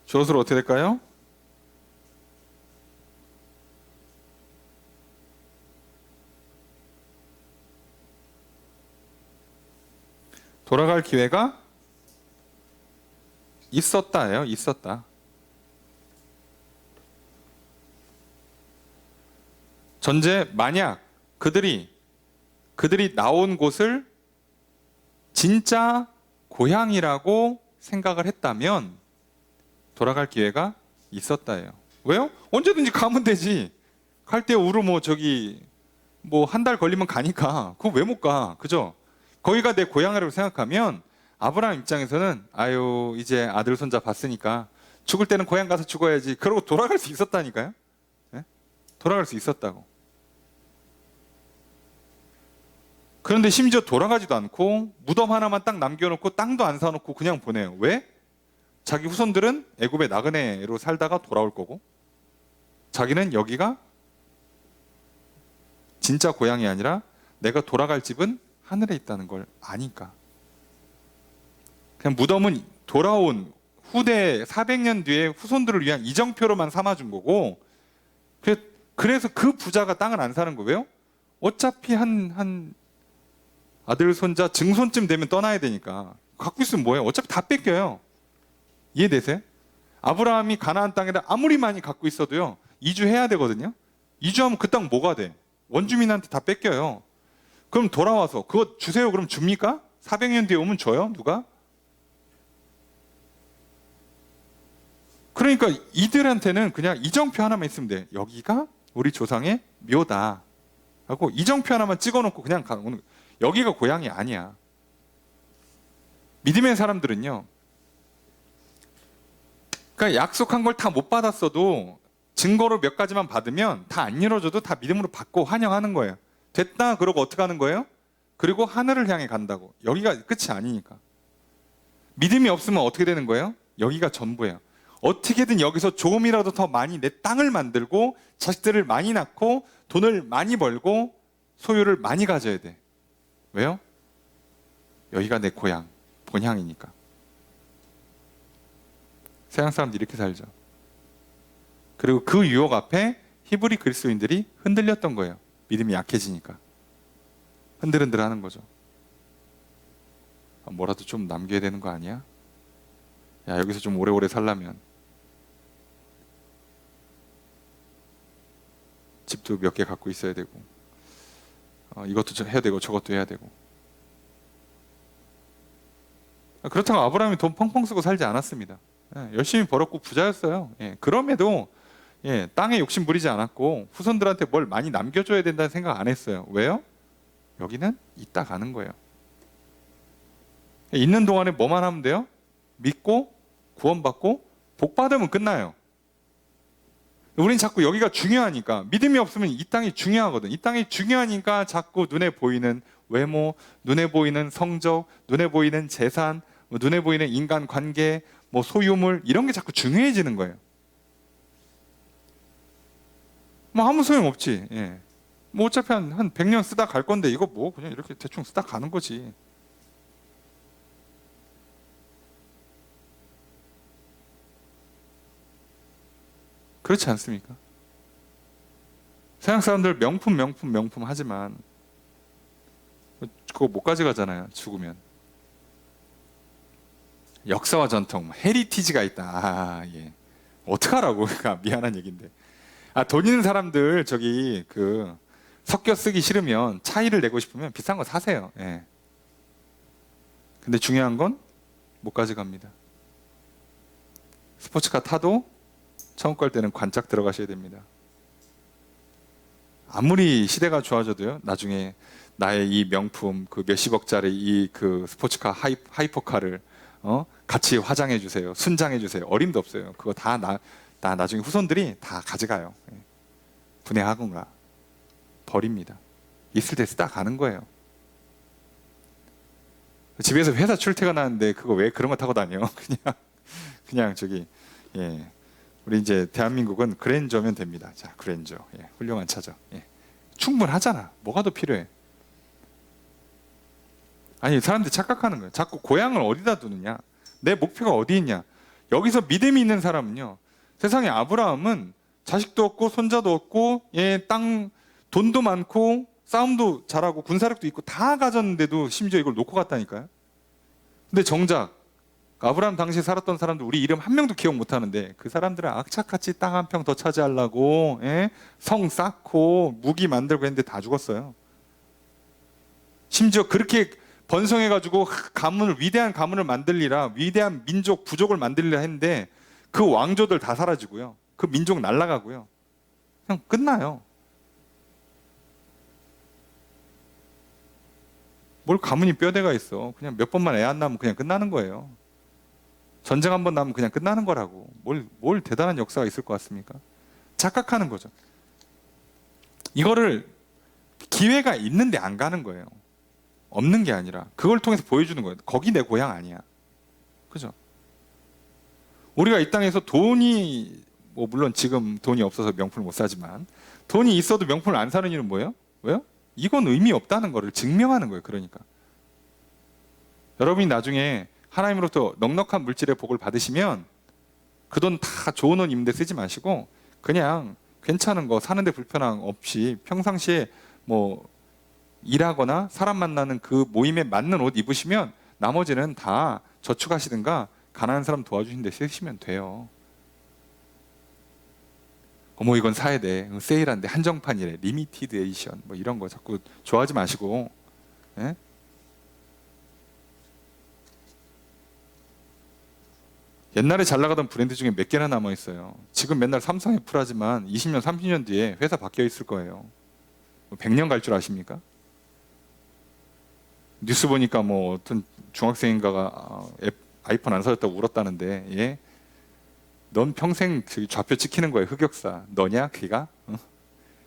주어로 어떻게 될까요? 돌아갈 기회가 있었다예요. 있었다. 전제 만약 그들이 나온 곳을 진짜 고향이라고 생각을 했다면 돌아갈 기회가 있었다예요. 왜요? 언제든지 가면 되지. 갈 때 우르 뭐 저기 뭐 한 달 걸리면 가니까 그거 왜 못 가? 그죠? 거기가 내 고향이라고 생각하면 아브라함 입장에서는 아유 이제 아들 손자 봤으니까 죽을 때는 고향 가서 죽어야지. 그러고 돌아갈 수 있었다니까요. 네? 돌아갈 수 있었다고. 그런데 심지어 돌아가지도 않고 무덤 하나만 딱 남겨놓고 땅도 안 사놓고 그냥 보내요. 왜? 자기 후손들은 애굽의 나그네로 살다가 돌아올 거고 자기는 여기가 진짜 고향이 아니라 내가 돌아갈 집은 하늘에 있다는 걸 아니까. 그냥 무덤은 돌아온 후대 400년 뒤에 후손들을 위한 이정표로만 삼아준 거고 그래서 그 부자가 땅을 안 사는 거예요. 어차피 한 아들 손자 증손쯤 되면 떠나야 되니까 갖고 있으면 뭐예요? 어차피 다 뺏겨요. 이해되세요? 아브라함이 가나안 땅에다 아무리 많이 갖고 있어도요 이주해야 되거든요. 이주하면 그 땅 뭐가 돼? 원주민한테 다 뺏겨요. 그럼 돌아와서 그거 주세요. 그럼 줍니까? 400년 뒤에 오면 줘요? 누가? 그러니까 이들한테는 그냥 이정표 하나만 있으면 돼. 여기가 우리 조상의 묘다 하고 이정표 하나만 찍어놓고 그냥 가는 거예요. 여기가 고향이 아니야. 믿음의 사람들은요. 그러니까 약속한 걸 다 못 받았어도 증거로 몇 가지만 받으면 다 안 이뤄져도 다 믿음으로 받고 환영하는 거예요. 됐다 그러고 어떻게 하는 거예요? 그리고 하늘을 향해 간다고. 여기가 끝이 아니니까. 믿음이 없으면 어떻게 되는 거예요? 여기가 전부예요. 어떻게든 여기서 조금이라도 더 많이 내 땅을 만들고 자식들을 많이 낳고 돈을 많이 벌고 소유를 많이 가져야 돼. 왜요? 여기가 내 고향, 본향이니까. 서양 사람들이 이렇게 살죠. 그리고 그 유혹 앞에 히브리 그리스도인들이 흔들렸던 거예요. 믿음이 약해지니까. 흔들흔들 하는 거죠. 뭐라도 좀 남겨야 되는 거 아니야? 야, 여기서 좀 오래오래 살려면 집도 몇 개 갖고 있어야 되고 이것도 해야 되고 저것도 해야 되고. 그렇다고 아브라함이 돈 펑펑 쓰고 살지 않았습니다. 열심히 벌었고 부자였어요. 그럼에도 땅에 욕심 부리지 않았고 후손들한테 뭘 많이 남겨줘야 된다는 생각 안 했어요. 왜요? 여기는 있다 가는 거예요. 있는 동안에 뭐만 하면 돼요? 믿고 구원받고 복 받으면 끝나요. 우린 자꾸 여기가 중요하니까, 믿음이 없으면 이 땅이 중요하거든. 이 땅이 중요하니까 자꾸 눈에 보이는 외모, 눈에 보이는 성적, 눈에 보이는 재산, 눈에 보이는 인간관계, 소유물 이런 게 자꾸 중요해지는 거예요. 아무 소용 없지. 어차피 한 100년 쓰다 갈 건데 이거 그냥 이렇게 대충 쓰다 가는 거지. 그렇지 않습니까? 서양 사람들 명품 하지만 그거 못 가져가잖아요. 죽으면. 역사와 전통, 헤리티지가 있다. 어떡하라고. 그러니까 미안한 얘기인데. 돈 있는 사람들 저기 섞여 쓰기 싫으면 차이를 내고 싶으면 비싼 거 사세요. 근데 중요한 건 못 가져갑니다. 스포츠카 타도 처음 갈 때는 관짝 들어가셔야 됩니다. 아무리 시대가 좋아져도요, 나중에 나의 이 명품 몇십억짜리 이 스포츠카 하이퍼카를 같이 화장해 주세요, 순장해 주세요. 어림도 없어요. 그거 다 나중에 후손들이 다 가져가요. 분해하거나 버립니다. 있을 때 쓰다 가는 거예요. 집에서 회사 출퇴근하는데 그거 왜 그런 거 타고 다녀? 그냥 저기 우리 우리 이제 대한민국은 그랜저면 됩니다. 자, 그랜저. 예, 훌륭한 차죠. 예. 충분하잖아. 뭐가 더 필요해? 아니, 사람들이 착각하는 거예요. 자꾸 고향을 어디다 두느냐? 내 목표가 어디 있냐? 여기서 믿음이 있는 사람은요, 세상에 아브라함은 자식도 없고 손자도 없고, 예, 돈도 많고 싸움도 잘하고 군사력도 있고 다 가졌는데도 심지어 이걸 놓고 갔다니까요. 근데 정작 아브라함 당시에 살았던 사람들 우리 이름 한 명도 기억 못 하는데 그 사람들은 악착같이 땅 한 평 더 차지하려고, 예? 성 쌓고 무기 만들고 했는데 다 죽었어요. 심지어 그렇게 번성해가지고 위대한 가문을 만들리라, 위대한 민족 부족을 만들리라 했는데 그 왕조들 다 사라지고요, 그 민족 날아가고요, 그냥 끝나요. 뭘 가문이 뼈대가 있어. 그냥 몇 번만 애 안 낳으면 그냥 끝나는 거예요. 전쟁 한 번 나면 그냥 끝나는 거라고. 뭘 대단한 역사가 있을 것 같습니까? 착각하는 거죠. 이거를 기회가 있는데 안 가는 거예요. 없는 게 아니라 그걸 통해서 보여주는 거예요. 거기 내 고향 아니야. 그죠? 우리가 이 땅에서 돈이, 뭐 물론 지금 돈이 없어서 명품을 못 사지만 돈이 있어도 명품을 안 사는 이유는 뭐예요? 왜요? 이건 의미 없다는 거를 증명하는 거예요. 그러니까 여러분이 나중에 하나님으로부터 넉넉한 물질의 복을 받으시면 그 돈 다 좋은 옷 입는 데 쓰지 마시고 그냥 괜찮은 거, 사는데 불편함 없이 평상시에 뭐 일하거나 사람 만나는 그 모임에 맞는 옷 입으시면 나머지는 다 저축하시든가 가난한 사람 도와주시는 데 쓰시면 돼요. 어머 이건 사야 돼, 세일한데 한정판이래, 리미티드 에디션, 뭐 이런 거 자꾸 좋아하지 마시고, 예? 옛날에 잘 나가던 브랜드 중에 몇 개나 남아 있어요. 지금 맨날 삼성 애플하지만 20년 30년 뒤에 회사 바뀌어 있을 거예요. 100년 갈 줄 아십니까? 뉴스 보니까 뭐 어떤 중학생인가가 아이폰 안 사줬다고 울었다는데, 예? 넌 평생 좌표 찍히는 거야, 흑역사. 너냐 그가?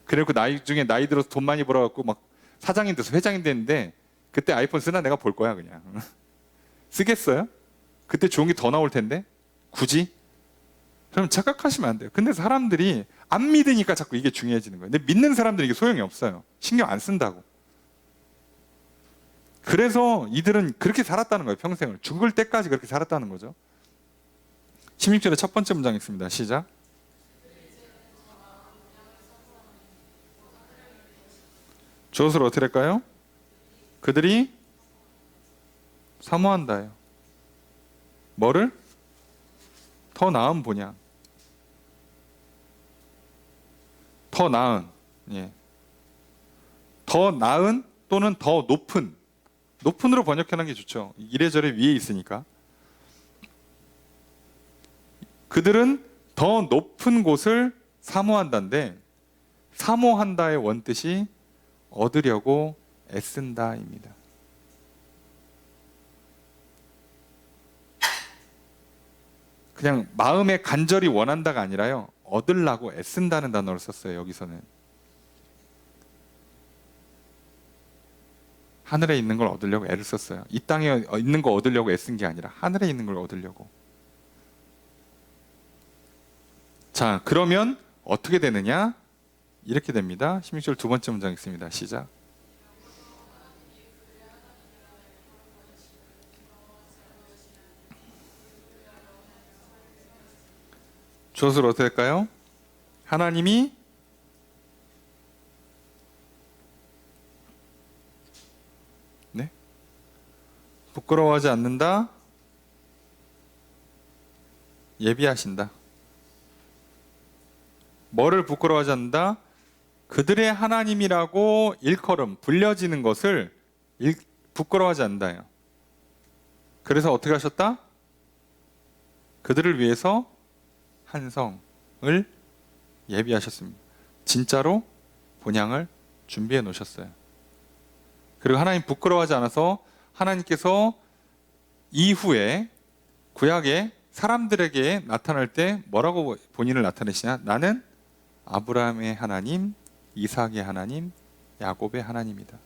그리고 나중에 나이 들어서 돈 많이 벌어갖고 막 사장인 돼서 회장인 됐는데 그때 아이폰 쓰나 내가 볼 거야 그냥. 쓰겠어요? 그때 좋은 게 더 나올 텐데 굳이? 그럼 착각하시면 안 돼요. 근데 사람들이 안 믿으니까 자꾸 이게 중요해지는 거예요. 근데 믿는 사람들은 이게 소용이 없어요. 신경 안 쓴다고. 그래서 이들은 그렇게 살았다는 거예요. 평생을. 죽을 때까지 그렇게 살았다는 거죠. 16절의 첫 번째 문장 있습니다. 시작. 주어를 어떻게 할까요? 그들이 사모한다요. 뭐를? 더 나은 본향. 더 나은, 예. 더 나은 또는 더 높은. 높은으로 번역하는 게 좋죠. 이래저래 위에 있으니까. 그들은 더 높은 곳을 사모한다인데, 사모한다의 원뜻이 얻으려고 애쓴다입니다. 그냥 마음에 간절히 원한다가 아니라요, 얻으려고 애쓴다는 단어를 썼어요. 여기서는 하늘에 있는 걸 얻으려고 애를 썼어요. 이 땅에 있는 거 얻으려고 애쓴 게 아니라 하늘에 있는 걸 얻으려고. 자, 그러면 어떻게 되느냐? 이렇게 됩니다. 16절 두 번째 문장 있습니다. 시작. 주어를 어떻게 할까요? 하나님이 네? 부끄러워하지 않는다. 예비하신다. 뭐를 부끄러워하지 않는다? 그들의 하나님이라고 일컬음 불려지는 것을 부끄러워하지 않는다요. 그래서 어떻게 하셨다? 그들을 위해서 한 성을 예비하셨습니다. 진짜로 본향을 준비해 놓으셨어요. 그리고 하나님 부끄러워하지 않아서 하나님께서 이후에 구약에 사람들에게 나타날 때 뭐라고 본인을 나타내시냐? 나는 아브라함의 하나님, 이삭의 하나님, 야곱의 하나님이다.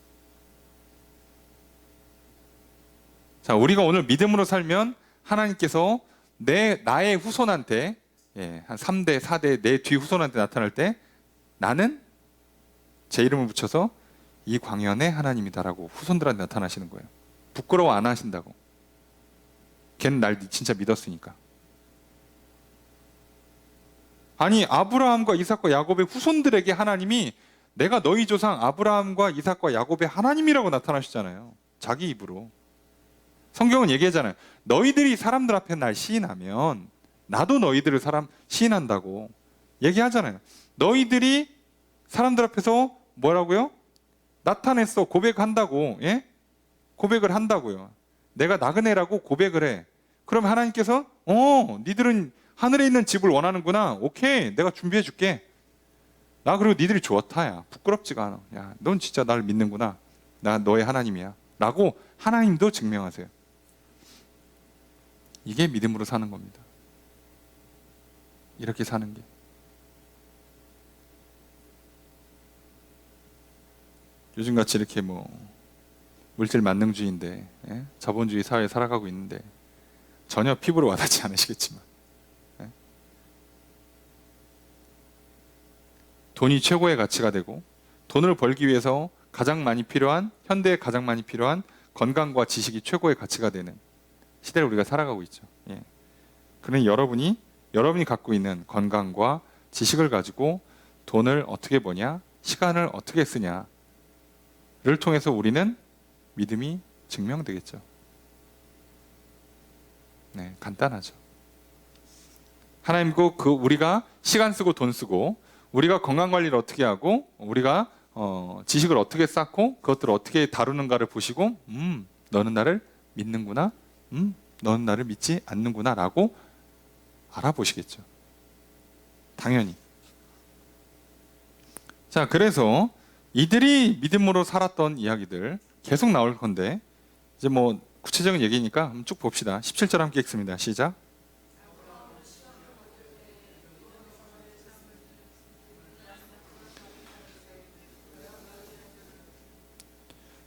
자, 우리가 오늘 믿음으로 살면 하나님께서 나의 후손한테, 한 3대, 4대 내 뒤 후손한테 나타날 때 나는 제 이름을 붙여서 이 광야의 하나님이다라고 후손들한테 나타나시는 거예요. 부끄러워 안 하신다고. 걔는 날 진짜 믿었으니까. 아니 아브라함과 이삭과 야곱의 후손들에게 하나님이 내가 너희 조상 아브라함과 이삭과 야곱의 하나님이라고 나타나시잖아요. 자기 입으로. 성경은 얘기하잖아요. 너희들이 사람들 앞에 날 시인하면 나도 너희들을 시인한다고 얘기하잖아요. 너희들이 사람들 앞에서 뭐라고요? 나타냈어. 고백한다고. 예? 고백을 한다고요. 내가 나그네라고 고백을 해. 그럼 하나님께서 니들은 하늘에 있는 집을 원하는구나. 오케이, 내가 준비해 줄게. 나 그리고 니들이 좋다야. 부끄럽지가 않아. 야, 넌 진짜 나를 믿는구나. 나 너의 하나님이야. 라고 하나님도 증명하세요. 이게 믿음으로 사는 겁니다. 이렇게 사는 게. 요즘같이 이렇게 물질 만능주의인데, 예? 자본주의 사회에 살아가고 있는데 전혀 피부로 와닿지 않으시겠지만, 예? 돈이 최고의 가치가 되고 돈을 벌기 위해서 현대에 가장 많이 필요한 건강과 지식이 최고의 가치가 되는 시대를 우리가 살아가고 있죠. 예. 그러니 여러분이 갖고 있는 건강과 지식을 가지고 돈을 어떻게 버냐, 시간을 어떻게 쓰냐를 통해서 우리는 믿음이 증명되겠죠. 네, 간단하죠. 하나님도 우리가 시간 쓰고 돈 쓰고 우리가 건강 관리를 어떻게 하고 우리가 지식을 어떻게 쌓고 그것들을 어떻게 다루는가를 보시고 너는 나를 믿는구나, 너는 나를 믿지 않는구나 라고 알아보시겠죠. 당연히. 자, 그래서 이들이 믿음으로 살았던 이야기들 계속 나올 건데 이제 구체적인 얘기니까 한번 쭉 봅시다. 17절 함께 읽습니다. 시작.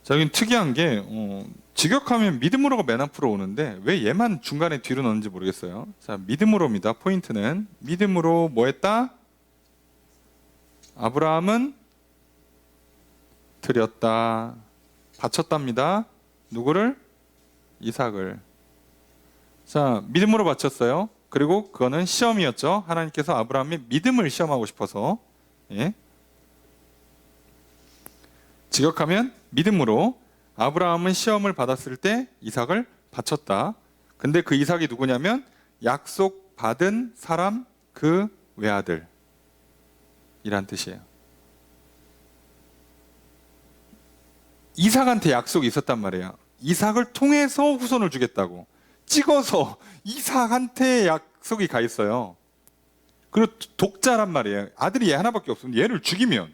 자, 여긴 특이한 게 직역하면 믿음으로가 맨 앞으로 오는데 왜 얘만 중간에 뒤로 넣는지 모르겠어요. 자, 믿음으로입니다. 포인트는 믿음으로 뭐 했다? 아브라함은 드렸다, 바쳤답니다. 누구를? 이삭을. 자, 믿음으로 바쳤어요. 그리고 그거는 시험이었죠. 하나님께서 아브라함의 믿음을 시험하고 싶어서. 예? 직역하면 믿음으로 아브라함은 시험을 받았을 때 이삭을 바쳤다. 근데 그 이삭이 누구냐면 약속받은 사람 그 외아들 이란 뜻이에요. 이삭한테 약속이 있었단 말이에요. 이삭을 통해서 후손을 주겠다고 찍어서 이삭한테 약속이 가 있어요. 그리고 독자란 말이에요. 아들이 얘 하나밖에 없으면 얘를 죽이면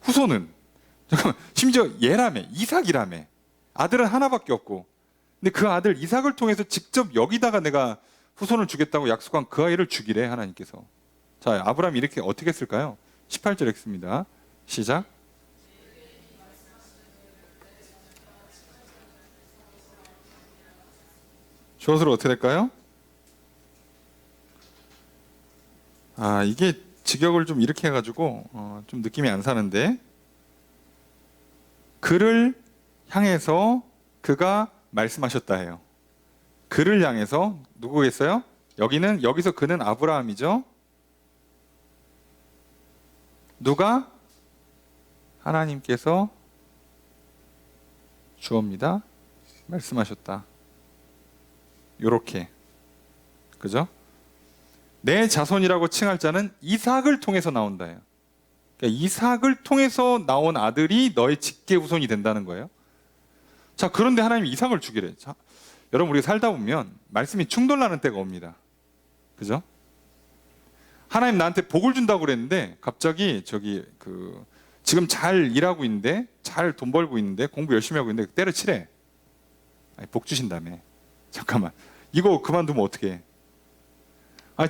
후손은 잠깐만, 심지어 얘라며, 이삭이라며. 아들은 하나밖에 없고. 근데 그 아들 이삭을 통해서 직접 여기다가 내가 후손을 주겠다고 약속한 그 아이를 죽이래, 하나님께서. 자, 아브라함이 이렇게 어떻게 했을까요? 18절 읽습니다. 시작. 주어서로 어떻게 될까요? 이게 직역을 좀 이렇게 해가지고 좀 느낌이 안 사는데, 그를 향해서 그가 말씀하셨다 해요. 그를 향해서 누구겠어요? 여기서 그는 아브라함이죠. 누가? 하나님께서 주옵니다. 말씀하셨다. 요렇게. 그죠? 내 자손이라고 칭할 자는 이삭을 통해서 나온다예요. 그러니까 이삭을 통해서 나온 아들이 너의 직계 후손이 된다는 거예요. 자, 그런데 하나님이 이삭을 주기래. 자, 여러분, 우리가 살다 보면 말씀이 충돌나는 때가 옵니다. 그죠? 하나님 나한테 복을 준다고 그랬는데 갑자기 지금 잘 일하고 있는데, 잘 돈 벌고 있는데, 공부 열심히 하고 있는데 때려치래. 복 주신다며. 잠깐만, 이거 그만두면 어떡해?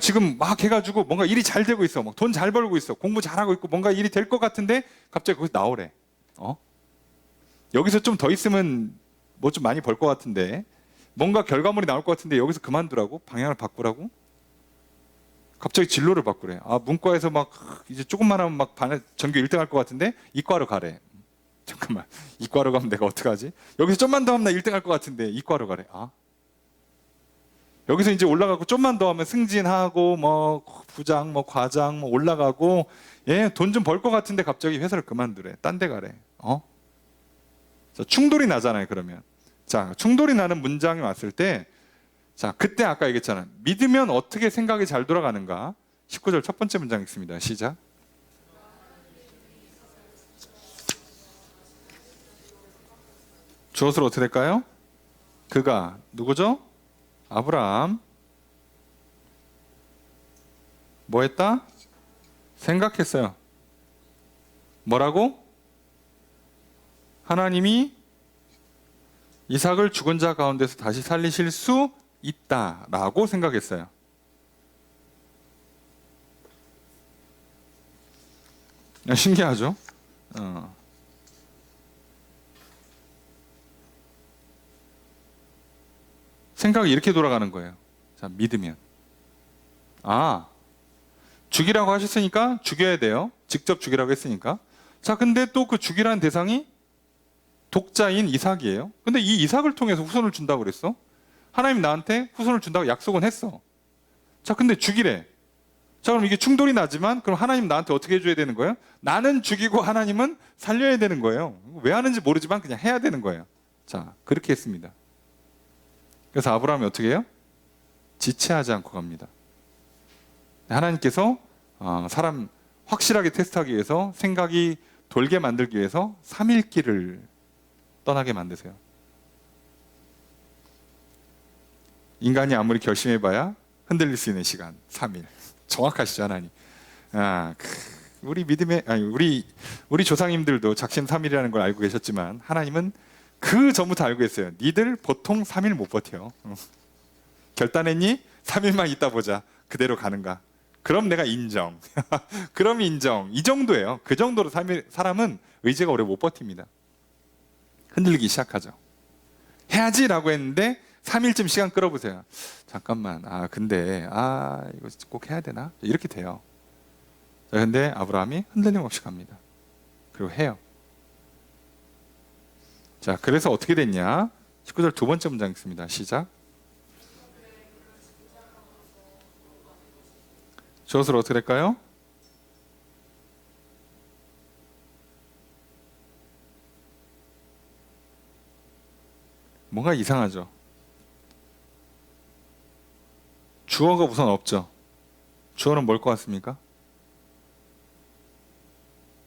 지금 막 해가지고 뭔가 일이 잘 되고 있어, 돈 잘 벌고 있어, 공부 잘하고 있고 뭔가 일이 될 것 같은데 갑자기 거기서 나오래. 여기서 좀 더 있으면 뭐 좀 많이 벌 것 같은데, 뭔가 결과물이 나올 것 같은데 여기서 그만두라고? 방향을 바꾸라고? 갑자기 진로를 바꾸래. 아, 문과에서 막 이제 조금만 하면 막 전교 1등 할 것 같은데 이과로 가래. 잠깐만, 이과로 가면 내가 어떡하지? 여기서 좀만 더 하면 나 1등 할 것 같은데 이과로 가래. 아, 여기서 이제 올라가고 좀만 더 하면 승진하고 뭐 부장, 뭐 과장, 뭐 올라가고, 예, 돈 좀 벌 것 같은데 갑자기 회사를 그만두래. 딴 데 가래. 자, 충돌이 나잖아요. 그러면 자, 충돌이 나는 문장이 왔을 때, 자, 그때 아까 얘기했잖아. 믿으면 어떻게 생각이 잘 돌아가는가? 19절 첫 번째 문장 읽습니다. 시작. 주어로 어떻게 될까요? 그가 누구죠? 아브라함. 뭐 했다? 생각했어요. 뭐라고? 하나님이 이삭을 죽은 자 가운데서 다시 살리실 수 있다라고 생각했어요. 신기하죠? 생각이 이렇게 돌아가는 거예요. 자, 믿으면. 아, 죽이라고 하셨으니까 죽여야 돼요. 직접 죽이라고 했으니까. 자, 근데 또 그 죽이라는 대상이 독자인 이삭이에요. 근데 이 이삭을 통해서 후손을 준다고 그랬어. 하나님 나한테 후손을 준다고 약속은 했어. 자, 근데 죽이래. 자, 그럼 이게 충돌이 나지만 그럼 하나님 나한테 어떻게 해줘야 되는 거예요? 나는 죽이고 하나님은 살려야 되는 거예요. 왜 하는지 모르지만 그냥 해야 되는 거예요. 자, 그렇게 했습니다. 그래서 아브라함이 어떻게 해요? 지체하지 않고 갑니다. 하나님께서 사람 확실하게 테스트하기 위해서, 생각이 돌게 만들기 위해서 3일길을 떠나게 만드세요. 인간이 아무리 결심해봐야 흔들릴 수 있는 시간 3일. 정확하시죠, 하나님. 우리 믿음의 우리 조상님들도 작심 3일이라는 걸 알고 계셨지만 하나님은 그 전부터 알고 있어요. 니들 보통 3일 못 버텨. 결단했니? 3일만 있다 보자. 그대로 가는가? 그럼 내가 인정. 그럼 인정. 이 정도예요. 그 정도로 사람은 의지가 오래 못 버팁니다. 흔들리기 시작하죠. 해야지라고 했는데 3일쯤 시간 끌어보세요. 잠깐만. 근데 이거 꼭 해야 되나? 이렇게 돼요. 자, 근데 아브라함이 흔들림 없이 갑니다. 그리고 해요. 자, 그래서 어떻게 됐냐? 19절 두 번째 문장 읽습니다. 시작. 저것을 어떻게 될까요? 뭔가 이상하죠. 주어가 우선 없죠. 주어는 뭘 것 같습니까?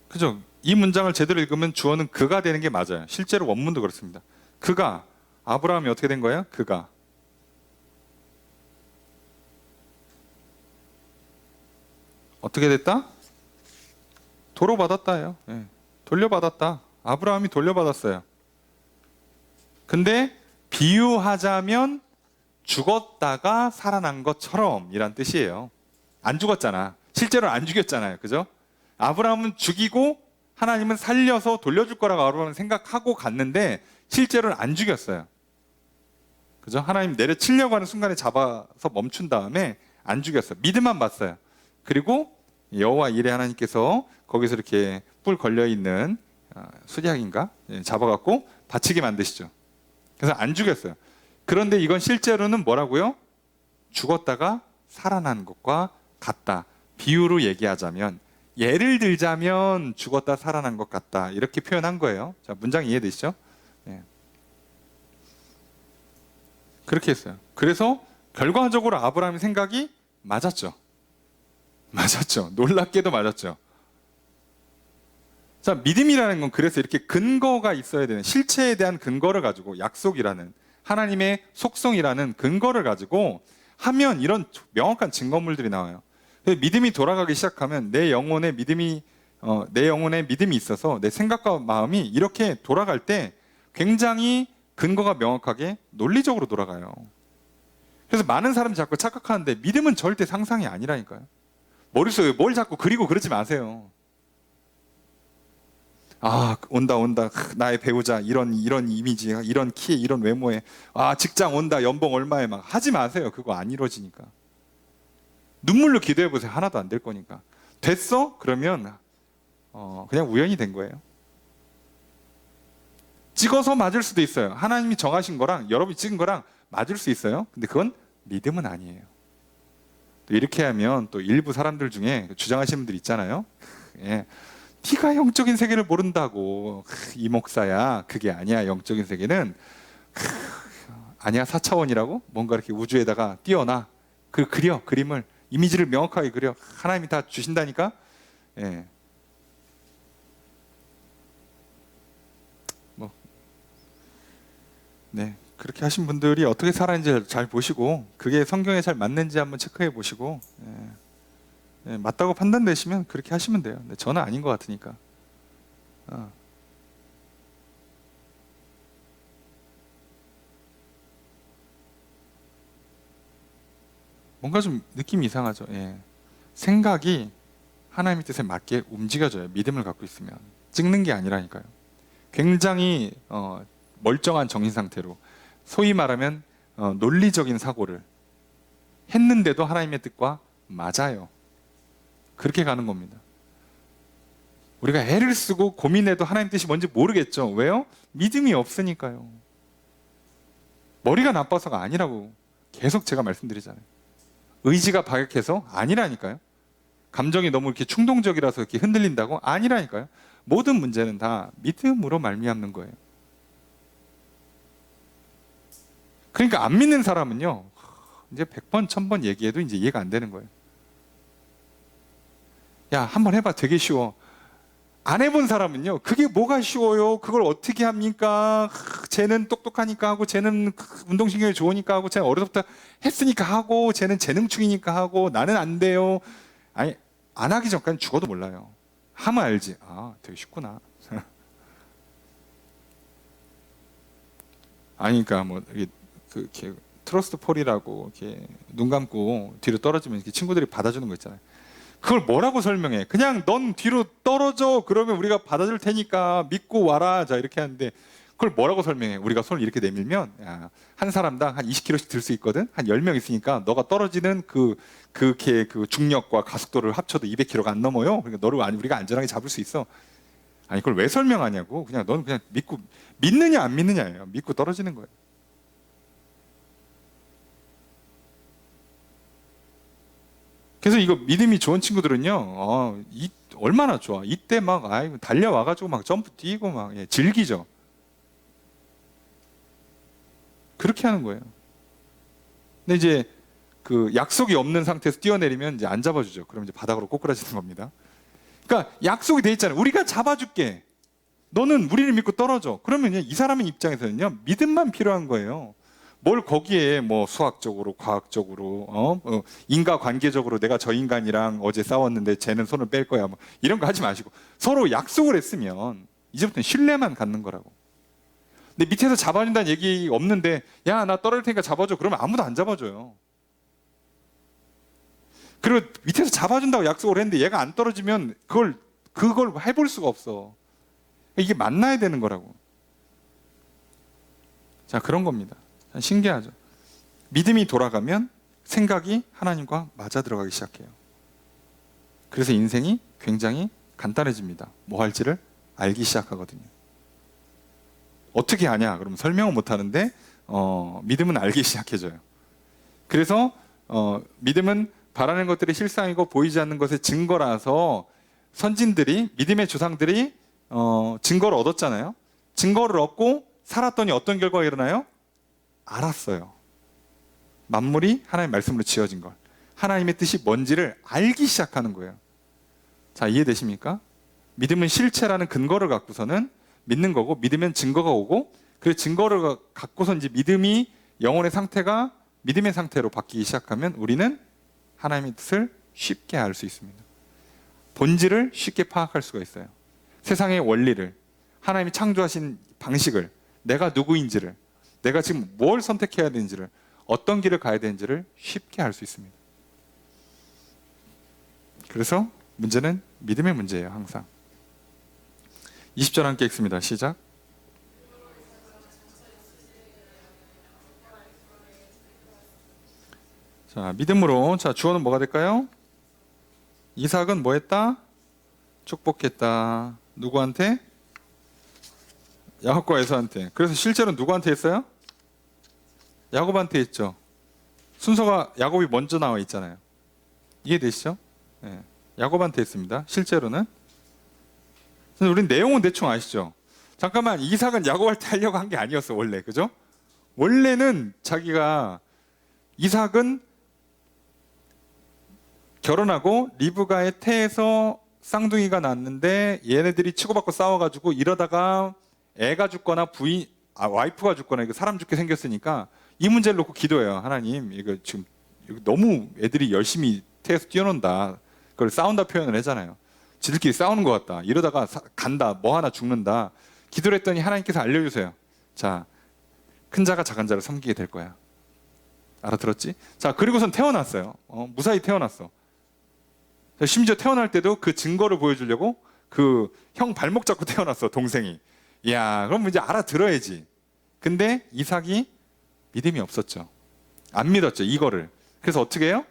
그죠? 이 문장을 제대로 읽으면 주어는 그가 되는 게 맞아요. 실제로 원문도 그렇습니다. 그가, 아브라함이 어떻게 된 거예요? 그가. 어떻게 됐다? 도로 받았다예요. 예. 돌려받았다. 아브라함이 돌려받았어요. 근데 비유하자면 죽었다가 살아난 것처럼 이란 뜻이에요. 안 죽었잖아. 실제로 안 죽였잖아요. 그죠? 아브라함은 죽이고 하나님은 살려서 돌려줄 거라고 아브라함은 생각하고 갔는데 실제로는 안 죽였어요. 그죠? 하나님 내려치려고 하는 순간에 잡아서 멈춘 다음에 안 죽였어요. 믿음만 봤어요. 그리고 여호와 이레 하나님께서 거기서 이렇게 뿔 걸려있는 수리약인가? 잡아갖고 바치게 만드시죠. 그래서 안 죽였어요. 그런데 이건 실제로는 뭐라고요? 죽었다가 살아난 것과 같다. 비유로 얘기하자면, 예를 들자면 죽었다 살아난 것 같다. 이렇게 표현한 거예요. 자, 문장 이해되시죠? 네. 그렇게 했어요. 그래서 결과적으로 아브라함의 생각이 맞았죠. 맞았죠. 놀랍게도 맞았죠. 자, 믿음이라는 건 그래서 이렇게 근거가 있어야 되는, 실체에 대한 근거를 가지고, 약속이라는 하나님의 속성이라는 근거를 가지고 하면 이런 명확한 증거물들이 나와요. 믿음이 돌아가기 시작하면 내 영혼에 믿음이 있어서 내 생각과 마음이 이렇게 돌아갈 때 굉장히 근거가 명확하게 논리적으로 돌아가요. 그래서 많은 사람이 자꾸 착각하는데 믿음은 절대 상상이 아니라니까요. 머릿속에 뭘 자꾸 그리고 그러지 마세요. 온다. 나의 배우자, 이런 이미지, 이런 키에, 이런 외모에, 직장 온다, 연봉 얼마에 막 하지 마세요. 그거 안 이루어지니까. 눈물로 기도해 보세요. 하나도 안 될 거니까. 됐어? 그러면 그냥 우연히 된 거예요. 찍어서 맞을 수도 있어요. 하나님이 정하신 거랑 여러분이 찍은 거랑 맞을 수 있어요. 근데 그건 믿음은 아니에요. 또 이렇게 하면 또 일부 사람들 중에 주장하시는 분들 있잖아요. 예. 네가 영적인 세계를 모른다고. 이 목사야. 그게 아니야. 영적인 세계는 아니야. 4차원이라고? 뭔가 이렇게 우주에다가 띄워놔. 그려. 그림을. 이미지를 명확하게 그려. 하나님이 다 주신다니까. 예. 뭐, 네. 그렇게 하신 분들이 어떻게 살았는지 잘 보시고, 그게 성경에 잘 맞는지 한번 체크해 보시고, 예. 예, 맞다고 판단되시면 그렇게 하시면 돼요. 근데 저는 아닌 것 같으니까. 뭔가 좀 느낌이 이상하죠. 예. 생각이 하나님의 뜻에 맞게 움직여져요. 믿음을 갖고 있으면. 찍는 게 아니라니까요. 굉장히 멀쩡한 정신 상태로, 소위 말하면 논리적인 사고를 했는데도 하나님의 뜻과 맞아요. 그렇게 가는 겁니다. 우리가 애를 쓰고 고민해도 하나님 뜻이 뭔지 모르겠죠. 왜요? 믿음이 없으니까요. 머리가 나빠서가 아니라고 계속 제가 말씀드리잖아요. 의지가 박약해서 아니라니까요. 감정이 너무 이렇게 충동적이라서 이렇게 흔들린다고 아니라니까요. 모든 문제는 다 믿음으로 말미암는 거예요. 그러니까 안 믿는 사람은요, 이제 100번, 1000번 얘기해도 이제 이해가 안 되는 거예요. 야, 한번 해봐. 되게 쉬워. 안 해본 사람은요, 그게 뭐가 쉬워요? 그걸 어떻게 합니까? 쟤는 똑똑하니까 하고, 쟤는 운동신경이 좋으니까 하고, 쟤는 어려서부터 했으니까 하고, 쟤는 재능충이니까 하고, 나는 안 돼요. 아니, 안 하기 전까지 죽어도 몰라요. 하면 알지. 아, 되게 쉽구나. 아니, 그러니까 뭐 이렇게 트러스트 폴이라고 이렇게 눈 감고 뒤로 떨어지면 이렇게 친구들이 받아주는 거 있잖아요. 그걸 뭐라고 설명해? 그냥 넌 뒤로 떨어져. 그러면 우리가 받아줄 테니까 믿고 와라. 자, 이렇게 하는데 그걸 뭐라고 설명해? 우리가 손을 이렇게 내밀면 한 사람당 한 20kg씩 들 수 있거든. 한 10명 있으니까 너가 떨어지는 그 중력과 가속도를 합쳐도 200kg가 안 넘어요. 그러니까 너를 우리가 안전하게 잡을 수 있어. 아니, 그걸 왜 설명하냐고. 그냥 넌 그냥 믿느냐 안 믿느냐예요. 믿고 떨어지는 거예요. 그래서 이거 믿음이 좋은 친구들은요, 얼마나 좋아. 이때 막, 달려와가지고 막 점프 뛰고 막, 즐기죠. 그렇게 하는 거예요. 근데 이제 그 약속이 없는 상태에서 뛰어내리면 이제 안 잡아주죠. 그럼 이제 바닥으로 꼬꾸라지는 겁니다. 그러니까 약속이 돼 있잖아요. 우리가 잡아줄게. 너는 우리를 믿고 떨어져. 그러면 이 사람의 입장에서는요, 믿음만 필요한 거예요. 뭘 거기에 뭐 수학적으로, 과학적으로, 인과관계적으로 내가 저 인간이랑 어제 싸웠는데 쟤는 손을 뺄 거야. 뭐 이런 거 하지 마시고 서로 약속을 했으면 이제부터는 신뢰만 갖는 거라고. 근데 밑에서 잡아준다는 얘기 없는데 야, 나 떨어질 테니까 잡아줘. 그러면 아무도 안 잡아줘요. 그리고 밑에서 잡아준다고 약속을 했는데 얘가 안 떨어지면 그걸 해볼 수가 없어. 이게 만나야 되는 거라고. 자, 그런 겁니다. 신기하죠. 믿음이 돌아가면 생각이 하나님과 맞아 들어가기 시작해요. 그래서 인생이 굉장히 간단해집니다. 뭐 할지를 알기 시작하거든요. 어떻게 하냐? 그럼 설명은 못 하는데 믿음은 알기 시작해져요. 그래서 믿음은 바라는 것들이 실상이고 보이지 않는 것의 증거라서 선진들이, 믿음의 조상들이 증거를 얻었잖아요. 증거를 얻고 살았더니 어떤 결과가 일어나요? 알았어요. 만물이 하나님의 말씀으로 지어진 걸. 하나님의 뜻이 뭔지를 알기 시작하는 거예요. 자, 이해되십니까? 믿음은 실체라는 근거를 갖고서는 믿는 거고, 믿으면 증거가 오고, 그 증거를 갖고서 이제 믿음이 영혼의 상태가 믿음의 상태로 바뀌기 시작하면 우리는 하나님의 뜻을 쉽게 알 수 있습니다. 본질을 쉽게 파악할 수가 있어요. 세상의 원리를, 하나님이 창조하신 방식을, 내가 누구인지를, 내가 지금 뭘 선택해야 되는지를, 어떤 길을 가야 되는지를 쉽게 알 수 있습니다. 그래서 문제는 믿음의 문제예요, 항상. 20절 함께 읽습니다. 시작. 자, 믿음으로. 자, 주어는 뭐가 될까요? 이삭은 뭐 했다? 축복했다. 누구한테? 야곱과 에서한테. 그래서 실제로 누구한테 했어요? 야곱한테 했죠. 순서가 야곱이 먼저 나와 있잖아요. 이해되시죠? 네. 야곱한테 했습니다. 실제로는. 우린 내용은 대충 아시죠? 잠깐만, 이삭은 야곱한테 하려고 한 게 아니었어, 원래. 그죠? 원래는 자기가, 이삭은 결혼하고 리브가의 태에서 쌍둥이가 났는데 얘네들이 치고받고 싸워가지고 이러다가 애가 죽거나 와이프가 죽거나 이거 사람 죽게 생겼으니까 이 문제를 놓고 기도해요. 하나님, 이거 지금 너무 애들이 열심히 태에서 뛰어논다. 그걸 싸운다 표현을 하잖아요. 지들끼리 싸우는 것 같다. 이러다가 간다. 뭐 하나 죽는다. 기도를 했더니 하나님께서 알려주세요. 자, 큰 자가 작은 자를 섬기게 될 거야. 알아들었지? 자, 그리고선 태어났어요. 무사히 태어났어. 심지어 태어날 때도 그 증거를 보여주려고 그 형 발목 잡고 태어났어, 동생이. 이야, 그럼 이제 알아들어야지. 근데 이삭이 믿음이 없었죠. 안 믿었죠, 이거를. 그래서 어떻게 해요?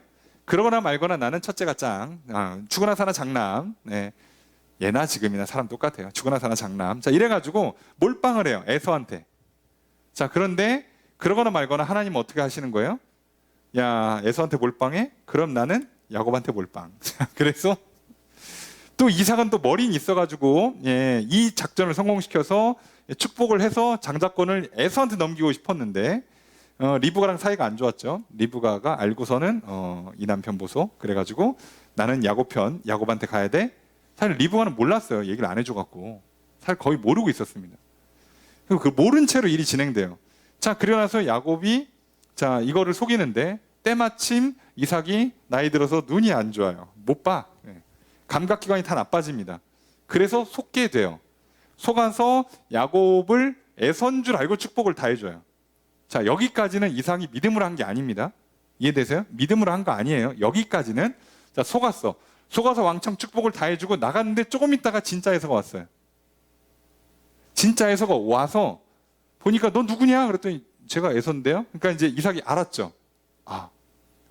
그러거나 말거나 나는 첫째가 짱. 죽으나 사나 장남. 네. 예나 지금이나 사람 똑같아요. 죽으나 사나 장남. 자, 이래가지고 몰빵을 해요, 에서한테. 자, 그런데 그러거나 말거나 하나님 어떻게 하시는 거예요? 야, 에서한테 몰빵해? 그럼 나는 야곱한테 몰빵. 그래서 또 이삭은 또 머리는 있어가지고 이 작전을 성공시켜서 축복을 해서 장자권을 에서한테 넘기고 싶었는데 리브가랑 사이가 안 좋았죠. 리브가가 알고서는 이 남편 보소. 그래가지고 나는 야곱 편, 야곱한테 가야 돼. 사실 리브가는 몰랐어요. 얘기를 안 해줘갖고. 사실 거의 모르고 있었습니다. 그리고 그 모른 채로 일이 진행돼요. 자, 그러고 나서 야곱이 자, 이거를 속이는데 때마침 이삭이 나이 들어서 눈이 안 좋아요. 못 봐. 감각기관이 다 나빠집니다. 그래서 속게 돼요. 속아서 야곱을 애선 줄 알고 축복을 다 해줘요. 자, 여기까지는 이삭이 믿음으로 한 게 아닙니다. 이해되세요? 믿음으로 한 거 아니에요. 여기까지는. 자, 속았어. 속아서 왕창 축복을 다 해주고 나갔는데 조금 있다가 진짜 에서가 왔어요. 진짜 에서가 와서 보니까 너 누구냐? 그랬더니 제가 에서인데요. 그러니까 이제 이삭이 알았죠. 아,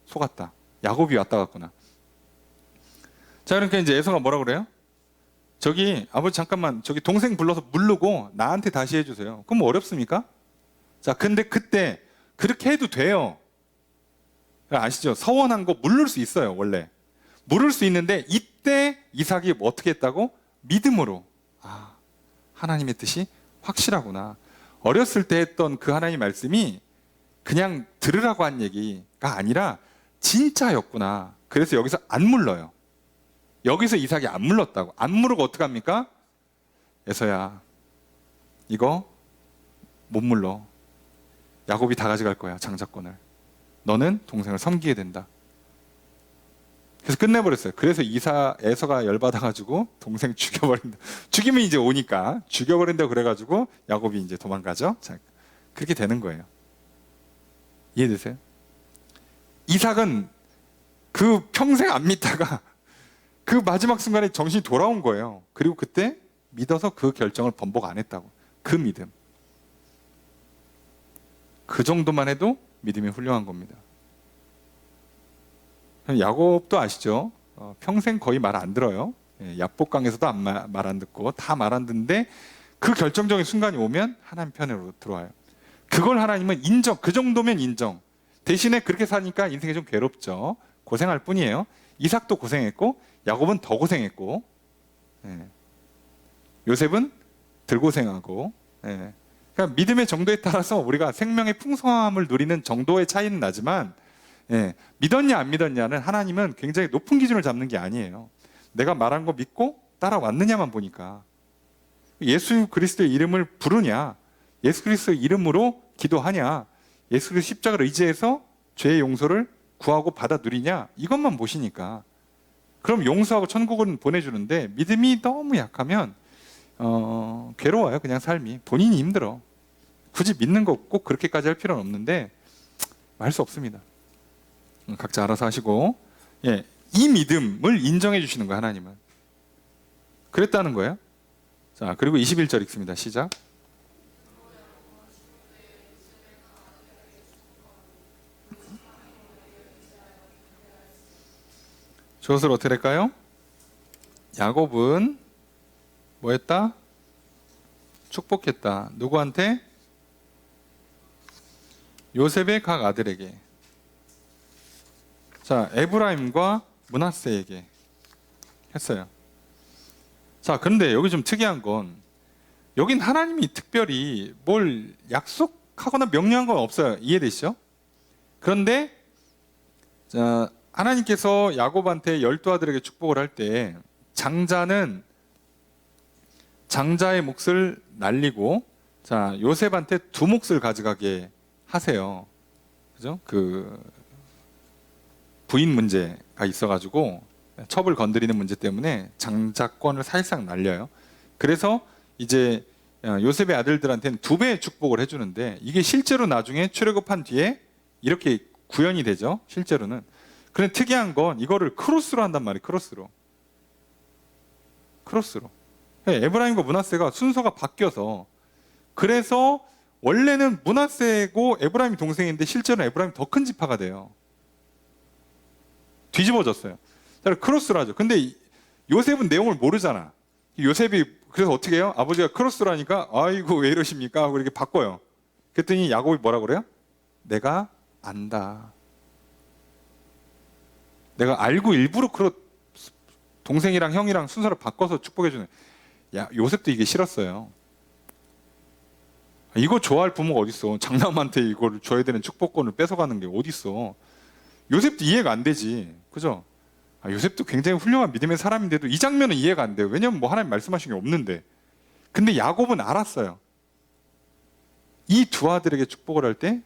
속았다. 야곱이 왔다 갔구나. 자, 그러니까 이제 에서가 뭐라 그래요? 저기 아버지 잠깐만, 저기 동생 불러서 물르고 나한테 다시 해주세요. 그럼 뭐 어렵습니까? 자, 근데 그때 그렇게 해도 돼요. 아시죠? 서원한 거 물를 수 있어요, 원래. 물을 수 있는데 이때 이삭이 어떻게 했다고? 믿음으로. 아, 하나님의 뜻이 확실하구나. 어렸을 때 했던 그 하나님의 말씀이 그냥 들으라고 한 얘기가 아니라 진짜였구나. 그래서 여기서 안 물러요. 여기서 이삭이 안 물렀다고. 안 물르고 어떡합니까? 에서야, 이거 못 물러. 야곱이 다 가져갈 거야, 장자권을. 너는 동생을 섬기게 된다. 그래서 끝내버렸어요. 그래서 에서가 열받아가지고 동생 죽여버린다. 죽이면 이제 오니까 죽여버린다고 그래가지고 야곱이 이제 도망가죠. 자, 그렇게 되는 거예요. 이해되세요? 이삭은 그 평생 안 믿다가 그 마지막 순간에 정신이 돌아온 거예요. 그리고 그때 믿어서 그 결정을 번복 안 했다고. 그 믿음. 그 정도만 해도 믿음이 훌륭한 겁니다. 야곱도 아시죠? 평생 거의 말 안 들어요. 야복강에서도 말 안 듣고 다 말 안 듣는데 그 결정적인 순간이 오면 하나님 편으로 들어와요. 그걸 하나님은 인정. 그 정도면 인정. 대신에 그렇게 사니까 인생이 좀 괴롭죠. 고생할 뿐이에요. 이삭도 고생했고 야곱은 더 고생했고 요셉은 덜 고생하고 그러니까 믿음의 정도에 따라서 우리가 생명의 풍성함을 누리는 정도의 차이는 나지만 믿었냐 안 믿었냐는 하나님은 굉장히 높은 기준을 잡는 게 아니에요. 내가 말한 거 믿고 따라왔느냐만 보니까. 예수 그리스도의 이름을 부르냐, 예수 그리스도의 이름으로 기도하냐, 예수 그리스도 십자가를 의지해서 죄의 용서를 구하고 받아 누리냐, 이것만 보시니까. 그럼 용서하고 천국은 보내주는데 믿음이 너무 약하면 괴로워요. 그냥 삶이. 본인이 힘들어. 굳이 믿는 거 꼭 그렇게까지 할 필요는 없는데 할 수 없습니다. 각자 알아서 하시고, 이 믿음을 인정해 주시는 거예요, 하나님은. 그랬다는 거예요. 자, 그리고 21절 읽습니다. 시작. 조수를 어떻게 될까요? 야곱은 뭐 했다? 축복했다. 누구한테? 요셉의 각 아들에게. 자, 에브라임과 므낫세에게 했어요. 자, 그런데 여기 좀 특이한 건 여긴 하나님이 특별히 뭘 약속하거나 명령한 건 없어요. 이해되시죠? 그런데 자, 하나님께서 야곱한테 12아들에게 축복을 할 때 장자는 장자의 몫을 날리고 자, 요셉한테 2몫을 가져가게 하세요. 그죠? 그 부인 문제가 있어가지고 첩을 건드리는 문제 때문에 장자권을 사실상 날려요. 그래서 이제 요셉의 아들들한테는 2배의 축복을 해주는데 이게 실제로 나중에 출애굽한 뒤에 이렇게 구현이 되죠. 실제로는. 그런데 특이한 건 이거를 크로스로 한단 말이에요. 크로스로. 에브라임과 므낫세가 순서가 바뀌어서 그래서 원래는 므낫세고 에브라임이 동생인데 실제로는 에브라임이 더 큰 지파가 돼요. 뒤집어졌어요. 크로스로 하죠. 근데 요셉은 내용을 모르잖아. 요셉이 그래서 어떻게 해요? 아버지가 크로스로 하니까 아이고 왜 이러십니까? 하고 이렇게 바꿔요. 그랬더니 야곱이 뭐라고 그래요? 내가 안다. 내가 알고 일부러 동생이랑 형이랑 순서를 바꿔서 축복해주는. 야, 요셉도 이게 싫었어요. 이거 좋아할 부모가 어딨어. 장남한테 이걸 줘야 되는 축복권을 뺏어가는 게 어딨어. 요셉도 이해가 안 되지. 그죠? 요셉도 굉장히 훌륭한 믿음의 사람인데도 이 장면은 이해가 안 돼요. 왜냐면 뭐 하나님 말씀하신 게 없는데. 근데 야곱은 알았어요. 이 2 아들에게 축복을 할 때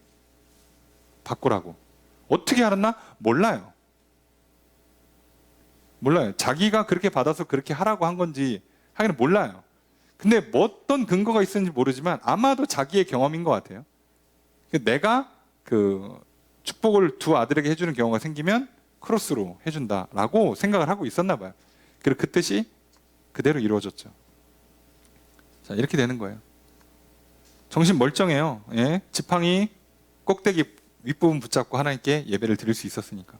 바꾸라고. 어떻게 알았나? 몰라요. 자기가 그렇게 받아서 그렇게 하라고 한 건지 하기는 몰라요. 근데 뭐 어떤 근거가 있었는지 모르지만 아마도 자기의 경험인 것 같아요. 내가 그 축복을 2 아들에게 해주는 경우가 생기면 크로스로 해준다라고 생각을 하고 있었나 봐요. 그리고 그 뜻이 그대로 이루어졌죠. 자, 이렇게 되는 거예요. 정신 멀쩡해요. 예? 지팡이 꼭대기 윗부분 붙잡고 하나님께 예배를 드릴 수 있었으니까.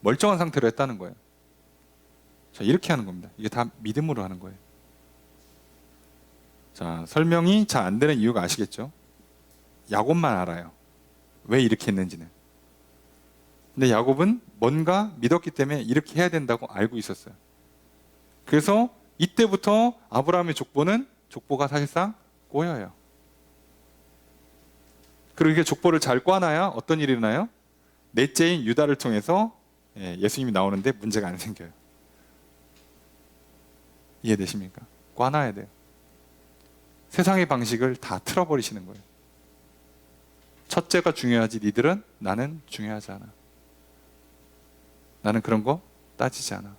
멀쩡한 상태로 했다는 거예요. 자, 이렇게 하는 겁니다. 이게 다 믿음으로 하는 거예요. 자, 설명이 잘 안 되는 이유가 아시겠죠? 야곱만 알아요. 왜 이렇게 했는지는. 근데 야곱은 뭔가 믿었기 때문에 이렇게 해야 된다고 알고 있었어요. 그래서 이때부터 아브라함의 족보가 사실상 꼬여요. 그리고 이게 족보를 잘 꽈놔야 어떤 일이 일어나요? 넷째인 유다를 통해서 예수님이 나오는데 문제가 안 생겨요. 이해되십니까? 꽈놔야 돼요. 세상의 방식을 다 틀어버리시는 거예요. 첫째가 중요하지 니들은 나는 중요하지 않아. 나는 그런 거 따지지 않아.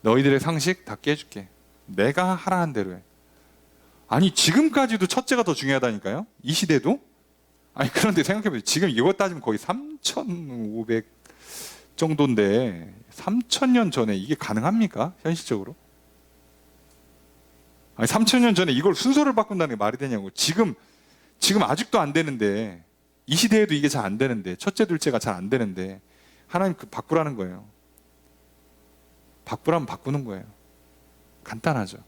너희들의 상식 다 깨줄게. 내가 하라는 대로 해. 아니 지금까지도 첫째가 더 중요하다니까요. 이 시대도. 아니 그런데 생각해보세요. 지금 이거 따지면 거의 3,500 정도인데 3,000년 전에 이게 가능합니까? 현실적으로? 아니 3,000년 전에 이걸 순서를 바꾼다는 게 말이 되냐고. 지금 아직도 안 되는데 이 시대에도 이게 잘 안 되는데 첫째 둘째가 잘 안 되는데 하나님 바꾸라는 거예요. 바꾸라면 바꾸는 거예요. 간단하죠.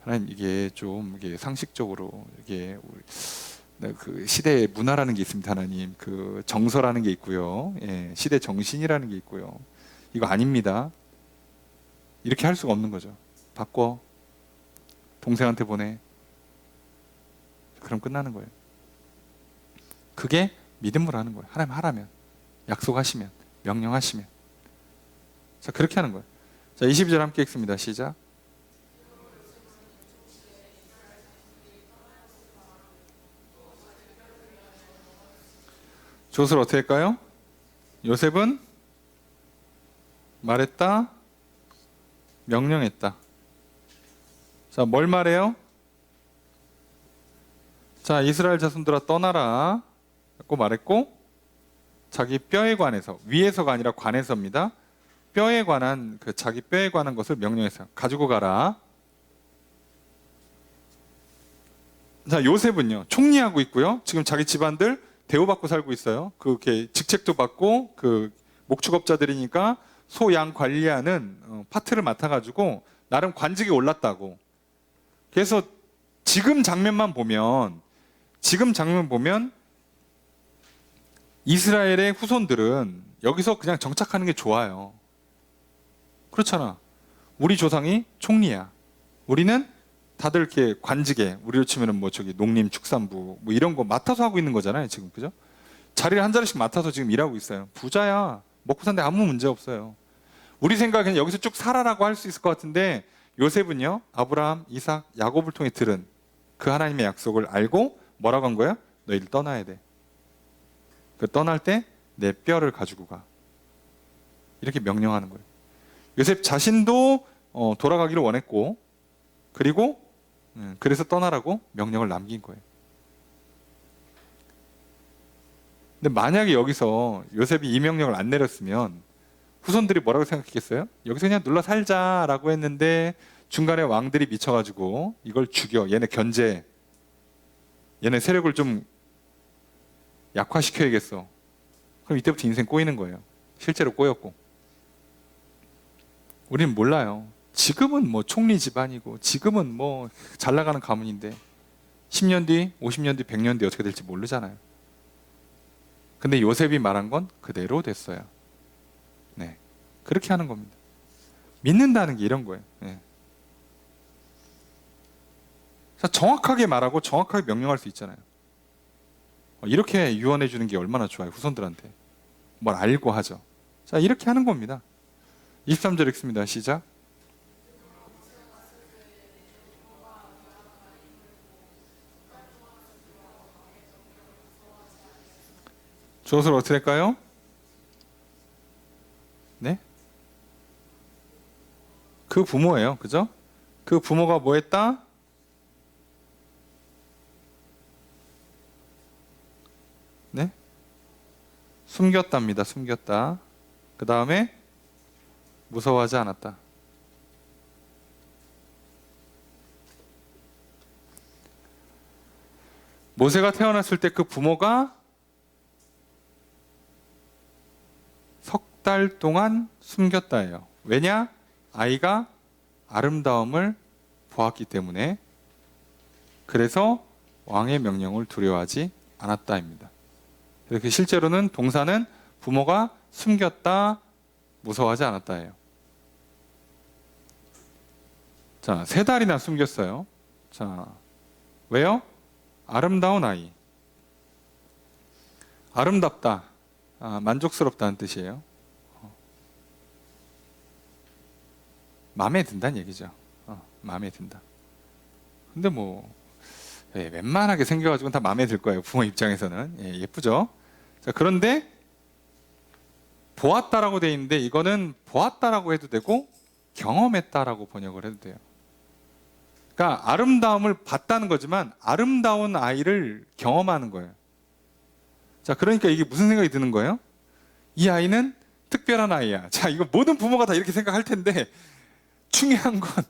하나님 이게 좀 이게 상식적으로 이게 우리 그 시대의 문화라는 게 있습니다. 하나님 그 정서라는 게 있고요. 예, 시대 정신이라는 게 있고요. 이거 아닙니다. 이렇게 할 수가 없는 거죠. 바꿔. 동생한테 보내. 그럼 끝나는 거예요. 그게 믿음으로 하는 거예요. 하나님 하라면, 약속하시면, 명령하시면. 자, 그렇게 하는 거예요. 자, 22절 함께 읽습니다. 시작. 조수를 어떻게 할까요? 요셉은 말했다, 명령했다. 자, 뭘 말해요? 자, 이스라엘 자손들아 떠나라 라고 말했고, 자기 뼈에 관해서, 위에서가 아니라 관해서입니다. 뼈에 관한 자기 뼈에 관한 것을 명령했어요. 가지고 가라. 자, 요셉은요 총리하고 있고요. 지금 자기 집안들 대우받고 살고 있어요. 그렇게 직책도 받고 그 목축업자들이니까 소, 양 관리하는 파트를 맡아가지고 나름 관직에 올랐다고. 그래서 지금 장면 보면 이스라엘의 후손들은 여기서 그냥 정착하는 게 좋아요. 그렇잖아. 우리 조상이 총리야. 우리는 다들 이렇게 관직에, 우리로 치면은 뭐 저기 농림축산부 뭐 이런 거 맡아서 하고 있는 거잖아요, 지금. 그죠? 자리를 한 자리씩 맡아서 지금 일하고 있어요. 부자야. 먹고 사는데 아무 문제 없어요. 우리 생각에는 여기서 쭉 살아라고 할 수 있을 것 같은데 요셉은요, 아브라함, 이삭, 야곱을 통해 들은 그 하나님의 약속을 알고 뭐라고 한 거예요? 너희들 떠나야 돼. 그 떠날 때 내 뼈를 가지고 가. 이렇게 명령하는 거예요. 요셉 자신도 돌아가기를 원했고, 그리고 그래서 떠나라고 명령을 남긴 거예요. 근데 만약에 여기서 요셉이 이 명령을 안 내렸으면 후손들이 뭐라고 생각했겠어요? 여기서 그냥 눌러 살자라고 했는데 중간에 왕들이 미쳐가지고 이걸 죽여. 얘네 견제. 얘네 세력을 좀 약화시켜야겠어. 그럼 이때부터 인생 꼬이는 거예요. 실제로 꼬였고. 우리는 몰라요. 지금은 뭐 총리 집안이고 지금은 뭐 잘 나가는 가문인데 10년 뒤, 50년 뒤, 100년 뒤 어떻게 될지 모르잖아요. 근데 요셉이 말한 건 그대로 됐어요. 네, 그렇게 하는 겁니다. 믿는다는 게 이런 거예요. 네. 정확하게 말하고 정확하게 명령할 수 있잖아요. 이렇게 유언해 주는 게 얼마나 좋아요, 후손들한테. 뭘 알고 하죠. 자, 이렇게 하는 겁니다. 23절 읽습니다. 시작. 주어를 어떻게 할까요? 네? 그 부모예요. 그죠? 그 부모가 뭐 했다? 네? 숨겼답니다. 숨겼다. 그 다음에 무서워하지 않았다. 모세가 태어났을 때 그 부모가 석 달 동안 숨겼다예요. 왜냐? 아이가 아름다움을 보았기 때문에. 그래서 왕의 명령을 두려워하지 않았다입니다. 이렇게 실제로는 동사는 부모가 숨겼다, 무서워하지 않았다예요. 자, 3달이나 숨겼어요. 자, 왜요? 아름다운 아이. 아름답다. 만족스럽다는 뜻이에요. 마음에 든다는 얘기죠. 마음에 든다. 근데 뭐 웬만하게 생겨가지고 다 마음에 들 거예요. 부모 입장에서는. 예쁘죠? 자, 그런데 보았다라고 돼 있는데 이거는 보았다라고 해도 되고 경험했다라고 번역을 해도 돼요. 그러니까 아름다움을 봤다는 거지만 아름다운 아이를 경험하는 거예요. 자, 그러니까 이게 무슨 생각이 드는 거예요? 이 아이는 특별한 아이야. 자, 이거 모든 부모가 다 이렇게 생각할 텐데 중요한 건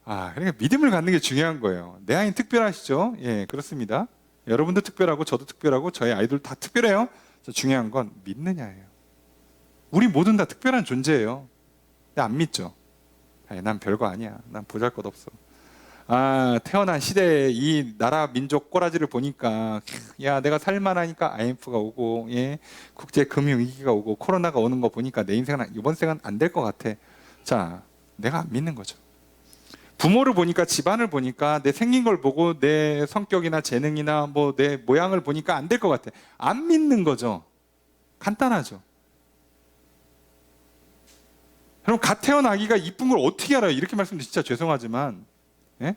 그러니까 믿음을 갖는 게 중요한 거예요. 내 아이는 특별하시죠? 예, 그렇습니다. 여러분도 특별하고 저도 특별하고 저희 아이들 다 특별해요. 자, 중요한 건 믿느냐예요. 우리 모든 다 특별한 존재예요. 근데 안 믿죠? 난 별거 아니야. 난 보잘것없어. 태어난 시대에 이 나라 민족 꼬라지를 보니까 야, 내가 살만하니까 IMF가 오고 국제 금융 위기가 오고 코로나가 오는 거 보니까 내 인생은 이번 생은 안 될 것 같아. 자, 내가 안 믿는 거죠. 부모를 보니까, 집안을 보니까, 내 생긴 걸 보고 내 성격이나 재능이나 뭐 내 모양을 보니까 안 될 것 같아. 안 믿는 거죠. 간단하죠. 여러분, 갓 태어난 아기가 이쁜 걸 어떻게 알아요? 이렇게 말씀드리면 진짜 죄송하지만, 예?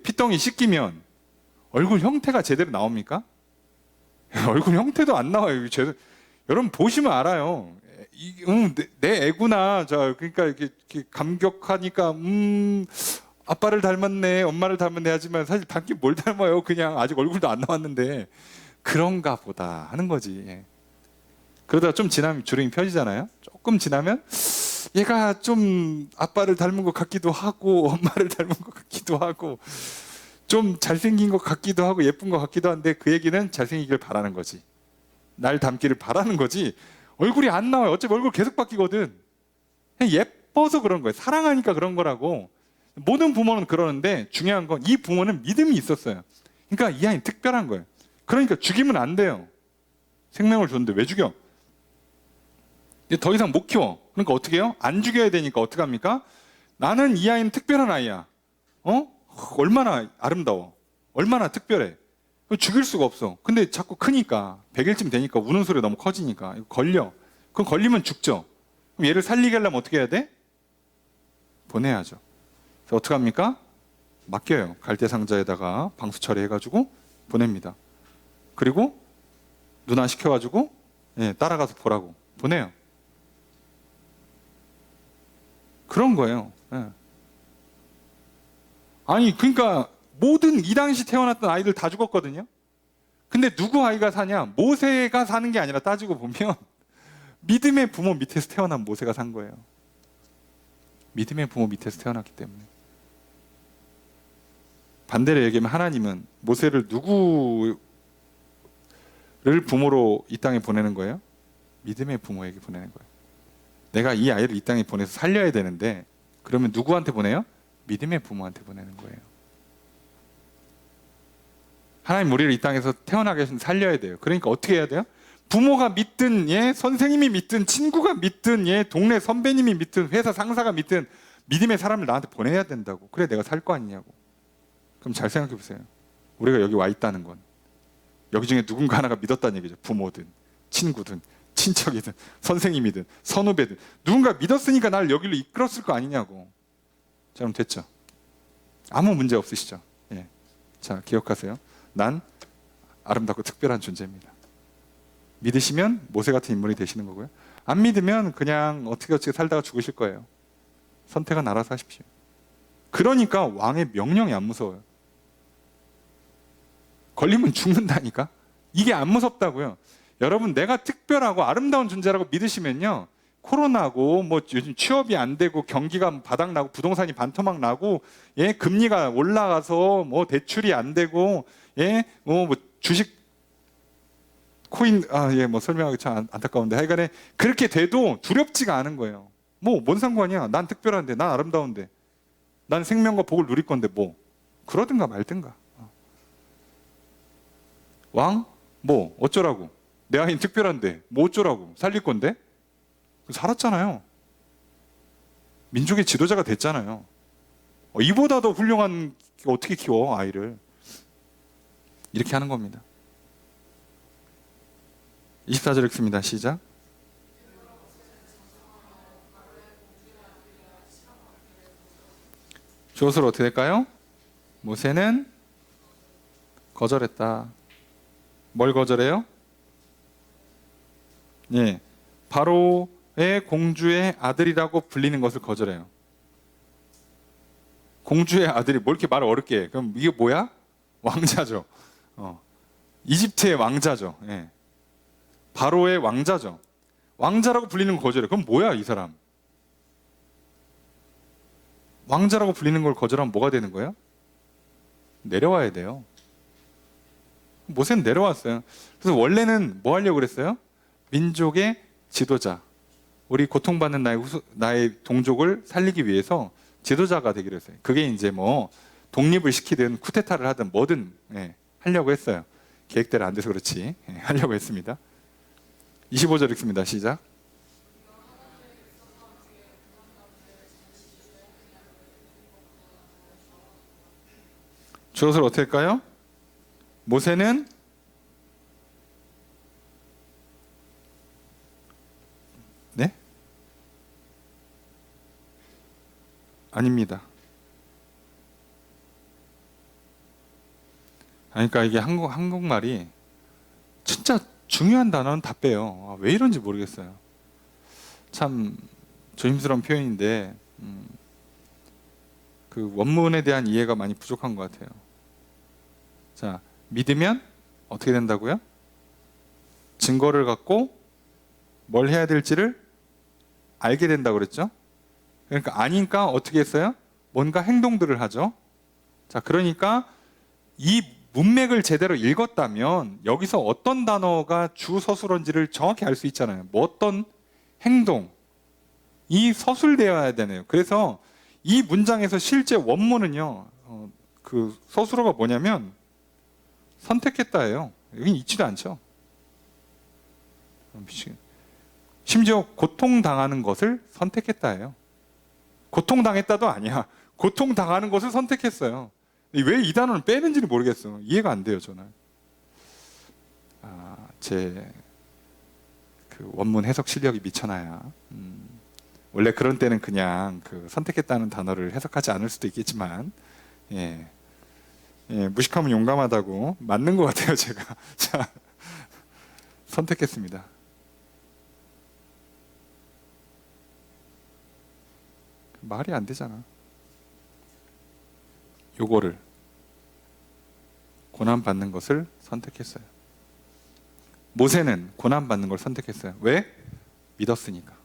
피덩이 씻기면 얼굴 형태가 제대로 나옵니까? 얼굴 형태도 안 나와요. 여러분 보시면 알아요. 내 애구나. 자, 그러니까 이렇게 감격하니까 아빠를 닮았네, 엄마를 닮았네 하지만 사실 닮긴 뭘 닮아요. 그냥 아직 얼굴도 안 나왔는데 그런가 보다 하는 거지. 예. 그러다가 좀 지나면 주름이 펴지잖아요. 조금 지나면 얘가 좀 아빠를 닮은 것 같기도 하고 엄마를 닮은 것 같기도 하고 좀 잘생긴 것 같기도 하고 예쁜 것 같기도 한데 그 얘기는 잘생기길 바라는 거지. 날 닮기를 바라는 거지. 얼굴이 안 나와요. 어차피 얼굴 계속 바뀌거든. 그냥 예뻐서 그런 거예요. 사랑하니까 그런 거라고. 모든 부모는 그러는데 중요한 건 이 부모는 믿음이 있었어요. 그러니까 이 아이는 특별한 거예요. 그러니까 죽이면 안 돼요. 생명을 줬는데 왜 죽여? 이제 더 이상 못 키워. 그러니까 어떻게 해요? 안 죽여야 되니까 어떻게 합니까? 나는 이 아이는 특별한 아이야. 얼마나 아름다워. 얼마나 특별해. 죽일 수가 없어. 근데 자꾸 크니까 100일쯤 되니까 우는 소리가 너무 커지니까 이거 걸려. 그럼 걸리면 죽죠. 그럼 얘를 살리게 하려면 어떻게 해야 돼? 보내야죠. 그래서 어떻게 합니까? 맡겨요. 갈대상자에다가 방수 처리해가지고 보냅니다. 그리고 누나 시켜가지고 따라가서 보라고 보내요. 그런 거예요. 아니 그러니까 모든 이 당시 태어났던 아이들 다 죽었거든요. 근데 누구 아이가 사냐? 모세가 사는 게 아니라 따지고 보면 믿음의 부모 밑에서 태어난 모세가 산 거예요. 믿음의 부모 밑에서 태어났기 때문에. 반대로 얘기하면 하나님은 모세를 누구를 부모로 이 땅에 보내는 거예요? 믿음의 부모에게 보내는 거예요. 내가 이 아이를 이 땅에 보내서 살려야 되는데 그러면 누구한테 보내요? 믿음의 부모한테 보내는 거예요. 하나님 우리를 이 땅에서 태어나게 해서 살려야 돼요. 그러니까 어떻게 해야 돼요? 부모가 믿든 선생님이 믿든 친구가 믿든 동네 선배님이 믿든 회사 상사가 믿든 믿음의 사람을 나한테 보내야 된다고. 그래 내가 살 거 아니냐고. 그럼 잘 생각해 보세요. 우리가 여기 와 있다는 건 여기 중에 누군가 하나가 믿었다는 얘기죠. 부모든 친구든 친척이든 선생님이든 선후배든 누군가 믿었으니까 나를 여기로 이끌었을 거 아니냐고. 자, 그럼 됐죠? 아무 문제 없으시죠? 자, 기억하세요. 난 아름답고 특별한 존재입니다. 믿으시면 모세 같은 인물이 되시는 거고요. 안 믿으면 그냥 어떻게 살다가 죽으실 거예요. 선택은 알아서 하십시오. 그러니까 왕의 명령이 안 무서워요. 걸리면 죽는다니까? 이게 안 무섭다고요. 여러분 내가 특별하고 아름다운 존재라고 믿으시면요. 코로나고 요즘 취업이 안 되고 경기가 바닥나고 부동산이 반토막 나고 금리가 올라가서 대출이 안 되고 주식 코인 설명하기 참 안타까운데 하여간에 그렇게 돼도 두렵지가 않은 거예요. 뭔 상관이야. 난 특별한데 난 아름다운데 난 생명과 복을 누릴 건데 그러든가 말든가. 왕? 어쩌라고? 내 아이는 특별한데 어쩌라고? 살릴 건데? 살았잖아요. 민족의 지도자가 됐잖아요. 이보다 더 훌륭한 어떻게 키워 아이를. 이렇게 하는 겁니다. 24절 읽습니다. 시작. 주어서로 어떻게 될까요? 모세는 거절했다. 뭘 거절해요? 바로의 공주의 아들이라고 불리는 것을 거절해요. 공주의 아들이 뭘 이렇게 말을 어렵게 해? 그럼 이게 뭐야? 왕자죠. 이집트의 왕자죠. 바로의 왕자죠. 왕자라고 불리는 걸 거절해. 그럼 뭐야 이 사람? 왕자라고 불리는 걸 거절하면 뭐가 되는 거예요? 내려와야 돼요. 모세는 내려왔어요. 그래서 원래는 뭐 하려고 그랬어요? 민족의 지도자, 우리 고통받는 나의 동족을 살리기 위해서 지도자가 되기로 했어요. 그게 이제 독립을 시키든 쿠데타를 하든 뭐든 하려고 했어요. 계획대로 안 돼서 그렇지 하려고 했습니다. 25절 읽습니다. 시작. 주어서 어떻게 할까요? 모세는 아닙니다. 그러니까 이게 한국말이 진짜 중요한 단어는 다 빼요. 왜 이런지 모르겠어요. 참 조심스러운 표현인데 그 원문에 대한 이해가 많이 부족한 것 같아요. 자, 믿으면 어떻게 된다고요? 증거를 갖고 뭘 해야 될지를 알게 된다고 그랬죠? 그러니까 아니까 어떻게 했어요? 뭔가 행동들을 하죠. 자, 그러니까 이 문맥을 제대로 읽었다면 여기서 어떤 단어가 주 서술어인지를 정확히 알 수 있잖아요. 뭐 어떤 행동, 이 서술되어야 되네요. 그래서 이 문장에서 실제 원문은요, 그 서술어가 뭐냐면 선택했다예요. 여기 있지도 않죠. 심지어 고통당하는 것을 선택했다예요. 고통당했다도 아니야. 고통당하는 것을 선택했어요. 왜 이 단어를 빼는지를 모르겠어. 이해가 안 돼요, 저는. 제 그 원문 해석 실력이 미쳐나야. 원래 그런 때는 그냥 그 선택했다는 단어를 해석하지 않을 수도 있겠지만, 무식하면 용감하다고 맞는 것 같아요, 제가. 자, 선택했습니다. 말이 안 되잖아. 요거를 고난받는 것을 선택했어요. 모세는 고난받는 걸 선택했어요. 왜? 믿었으니까.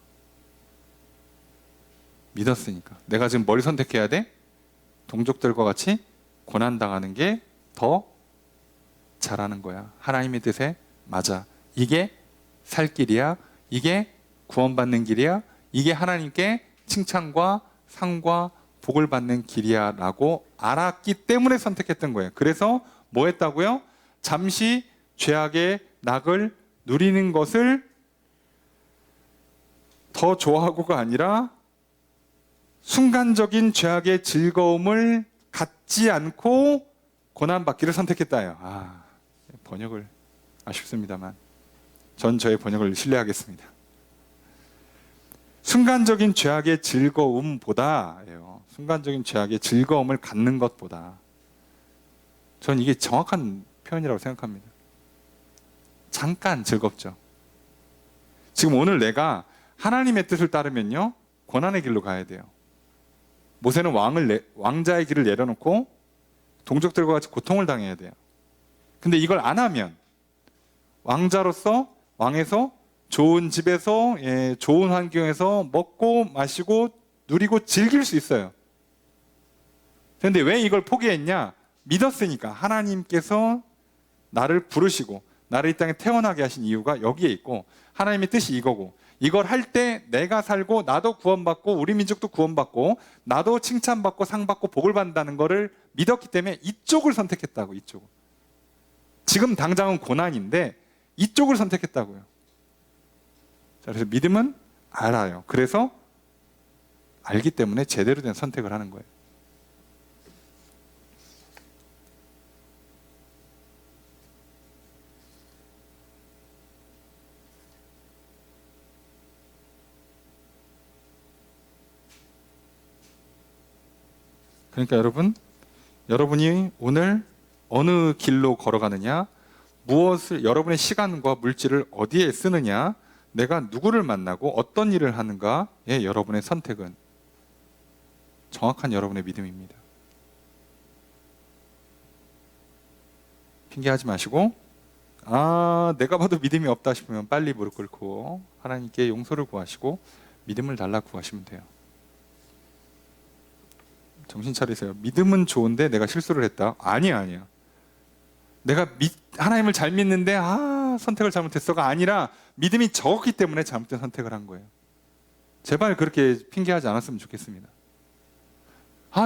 믿었으니까. 내가 지금 뭘 선택해야 돼? 동족들과 같이 고난당하는 게 더 잘하는 거야. 하나님의 뜻에 맞아. 이게 살 길이야. 이게 구원받는 길이야. 이게 하나님께 칭찬과 상과 복을 받는 길이야 라고 알았기 때문에 선택했던 거예요. 그래서 뭐 했다고요? 잠시 죄악의 낙을 누리는 것을 더 좋아하고가 아니라 순간적인 죄악의 즐거움을 갖지 않고 고난받기를 선택했다요. 번역을 아쉽습니다만 전 저의 번역을 신뢰하겠습니다. 순간적인 죄악의 즐거움보다, 순간적인 죄악의 즐거움을 갖는 것보다, 전 이게 정확한 표현이라고 생각합니다. 잠깐 즐겁죠. 지금 오늘 내가 하나님의 뜻을 따르면요, 고난의 길로 가야 돼요. 모세는 왕자의 길을 내려놓고 동족들과 같이 고통을 당해야 돼요. 근데 이걸 안 하면 왕자로서 왕에서 좋은 집에서 좋은 환경에서 먹고 마시고 누리고 즐길 수 있어요. 그런데 왜 이걸 포기했냐? 믿었으니까. 하나님께서 나를 부르시고 나를 이 땅에 태어나게 하신 이유가 여기에 있고, 하나님의 뜻이 이거고, 이걸 할 때 내가 살고 나도 구원받고 우리 민족도 구원받고 나도 칭찬받고 상받고 복을 받는다는 거를 믿었기 때문에 이쪽을 선택했다고. 이쪽을. 지금 당장은 고난인데 이쪽을 선택했다고요. 자, 그래서 믿음은 알아요. 그래서 알기 때문에 제대로 된 선택을 하는 거예요. 그러니까 여러분이 오늘 어느 길로 걸어가느냐, 여러분의 시간과 물질을 어디에 쓰느냐, 내가 누구를 만나고 어떤 일을 하는가에 여러분의 선택은 정확한 여러분의 믿음입니다. 핑계하지 마시고, 내가 봐도 믿음이 없다 싶으면 빨리 무릎 꿇고 하나님께 용서를 구하시고 믿음을 달라 구하시면 돼요. 정신 차리세요. 믿음은 좋은데 내가 실수를 했다. 아니야. 내가 하나님을 잘 믿는데 선택을 잘못했어가 아니라 믿음이 적었기 때문에 잘못된 선택을 한 거예요. 제발 그렇게 핑계하지 않았으면 좋겠습니다.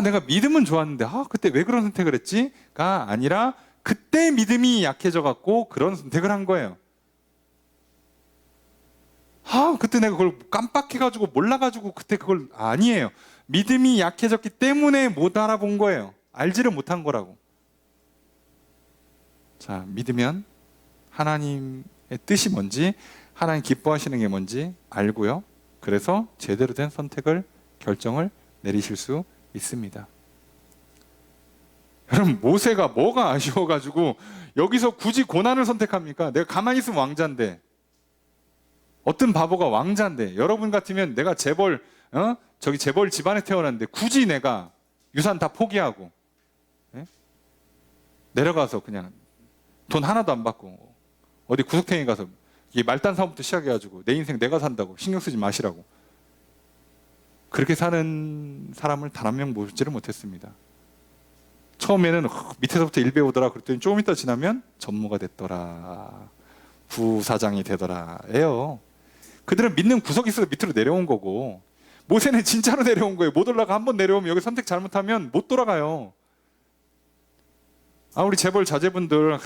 내가 믿음은 좋았는데 그때 왜 그런 선택을 했지?가 아니라 그때 믿음이 약해져 갖고 그런 선택을 한 거예요. 그때 내가 그걸 깜빡해가지고 몰라가지고 그때 그걸 아니에요. 믿음이 약해졌기 때문에 못 알아본 거예요. 알지를 못한 거라고. 자, 믿으면 하나님의 뜻이 뭔지, 하나님 기뻐하시는 게 뭔지 알고요. 그래서 제대로 된 선택을, 결정을 내리실 수 있습니다. 여러분, 모세가 뭐가 아쉬워가지고 여기서 굳이 고난을 선택합니까? 내가 가만히 있으면 왕자인데, 어떤 바보가 왕자인데, 여러분 같으면 내가 재벌 집안에 태어났는데 굳이 내가 유산 다 포기하고 내려가서 그냥 돈 하나도 안 받고 어디 구석탱이 가서 이 말단 사업부터 시작해가지고 내 인생 내가 산다고 신경 쓰지 마시라고, 그렇게 사는 사람을 단 한 명 보지를 못했습니다. 처음에는 밑에서부터 일 배우더라 그랬더니 조금 있다 지나면 전무가 됐더라. 부사장이 되더라예요. 그들은 믿는 구석이 있어서 밑으로 내려온 거고, 모세는 진짜로 내려온 거예요. 못 올라가. 한번 내려오면 여기 선택 잘못하면 못 돌아가요. 우리 재벌 자제분들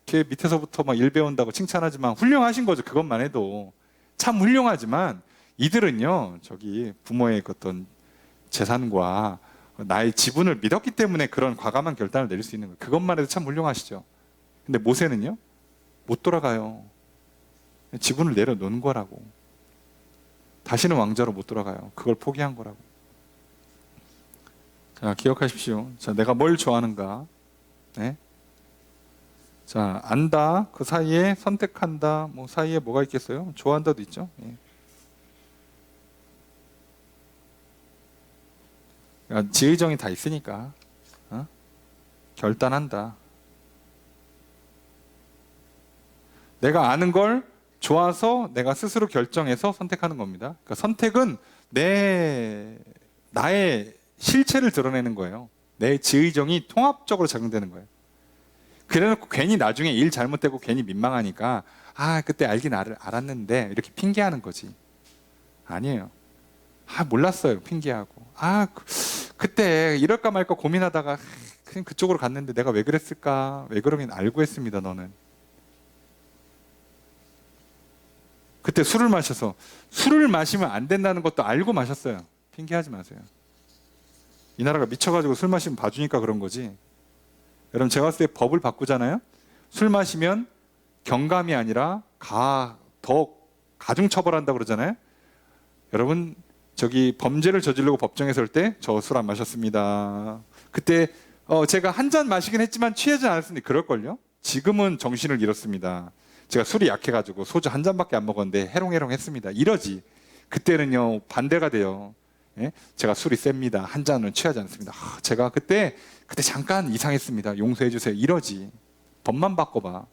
이렇게 밑에서부터 막 일 배운다고 칭찬하지만 훌륭하신 거죠. 그것만 해도 참 훌륭하지만, 이들은요 저기 부모의 어떤 재산과 나의 지분을 믿었기 때문에 그런 과감한 결단을 내릴 수 있는 거예요. 그것만 해도 참 훌륭하시죠. 근데 모세는요 못 돌아가요. 지분을 내려놓은 거라고. 다시는 왕자로 못 돌아가요. 그걸 포기한 거라고. 자, 기억하십시오. 자, 내가 뭘 좋아하는가? 네? 자, 안다. 그 사이에 선택한다. 뭐 사이에 뭐가 있겠어요? 좋아한다도 있죠. 예. 그러니까 지의정이 다 있으니까 결단한다. 내가 아는 걸 좋아서 내가 스스로 결정해서 선택하는 겁니다. 그러니까 선택은 나의 실체를 드러내는 거예요. 내 지의정이 통합적으로 작용되는 거예요. 그래놓고 괜히 나중에 일 잘못되고 괜히 민망하니까 그때 알긴 알았는데 이렇게 핑계하는 거지. 아니에요. 몰랐어요. 핑계하고. 그때 이럴까 말까 고민하다가 그냥 그쪽으로 갔는데 내가 왜 그랬을까? 왜 그러긴 알고 했습니다. 너는. 그때 술을 마셔서 술을 마시면 안 된다는 것도 알고 마셨어요. 핑계하지 마세요. 이 나라가 미쳐가지고 술 마시면 봐주니까 그런 거지. 여러분 제가 봤을 때 법을 바꾸잖아요. 술 마시면 경감이 아니라 더 가중처벌한다고 그러잖아요. 여러분 저기 범죄를 저지르고 법정에 설 때 저 술 안 마셨습니다. 그때 제가 한 잔 마시긴 했지만 취하지 않았으니 그럴걸요. 지금은 정신을 잃었습니다. 제가 술이 약해가지고 소주 한 잔밖에 안 먹었는데 해롱해롱 했습니다. 이러지. 그때는요 반대가 돼요. 예? 제가 술이 셉니다. 한 잔은 취하지 않습니다. 제가 그때 잠깐 이상했습니다. 용서해 주세요. 이러지. 법만 바꿔봐.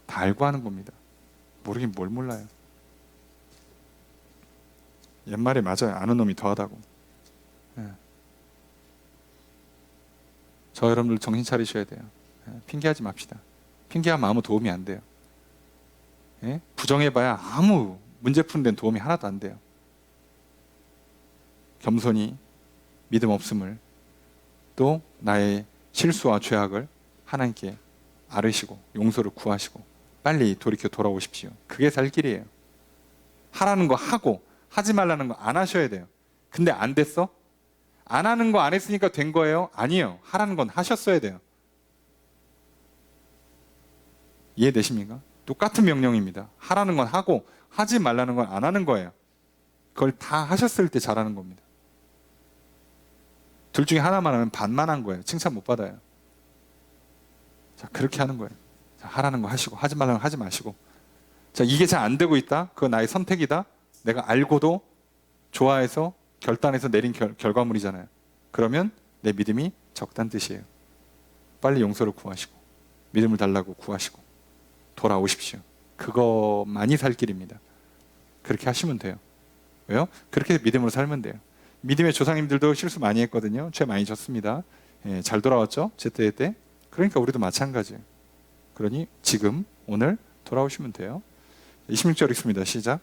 다 알고 하는 겁니다. 모르긴 뭘 몰라요. 옛말에 맞아요. 아는 놈이 더하다고. 예. 저 여러분들 정신 차리셔야 돼요. 예. 핑계하지 맙시다. 핑계하면 아무 도움이 안 돼요. 예? 부정해봐야 아무 문제 푸는 데는 도움이 하나도 안 돼요. 겸손히 믿음 없음을, 또 나의 실수와 죄악을 하나님께 아뢰시고 용서를 구하시고 빨리 돌이켜 돌아오십시오. 그게 살 길이에요. 하라는 거 하고 하지 말라는 거 안 하셔야 돼요. 근데 안 됐어? 안 하는 거 안 했으니까 된 거예요? 아니에요. 하라는 건 하셨어야 돼요. 이해되십니까? 똑같은 명령입니다. 하라는 건 하고 하지 말라는 건 안 하는 거예요. 그걸 다 하셨을 때 잘하는 겁니다. 둘 중에 하나만 하면 반만 한 거예요. 칭찬 못 받아요. 자, 그렇게 하는 거예요. 자, 하라는 거 하시고 하지 말라는 거 하지 마시고. 자, 이게 잘 안 되고 있다. 그건 나의 선택이다. 내가 알고도 좋아해서 결단해서 내린 결과물이잖아요. 그러면 내 믿음이 적단 뜻이에요. 빨리 용서를 구하시고 믿음을 달라고 구하시고 돌아오십시오. 그거만이 살 길입니다. 그렇게 하시면 돼요. 왜요? 그렇게 믿음으로 살면 돼요. 믿음의 조상님들도 실수 많이 했거든요. 죄 많이 졌습니다. 예, 잘 돌아왔죠? 제때 때. 그러니까 우리도 마찬가지예요. 그러니 지금 오늘 돌아오시면 돼요. 26절 읽습니다. 시작.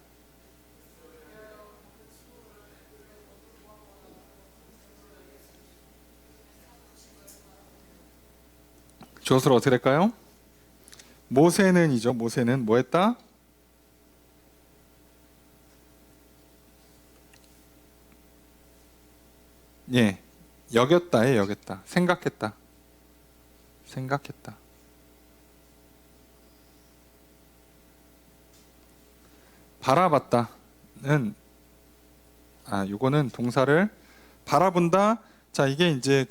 조수를 어떻게 될까요? 모세는 뭐 했다? 예, 여겼다. 생각했다. 바라봤다는 요거는 동사를 바라본다. 자, 이게 이제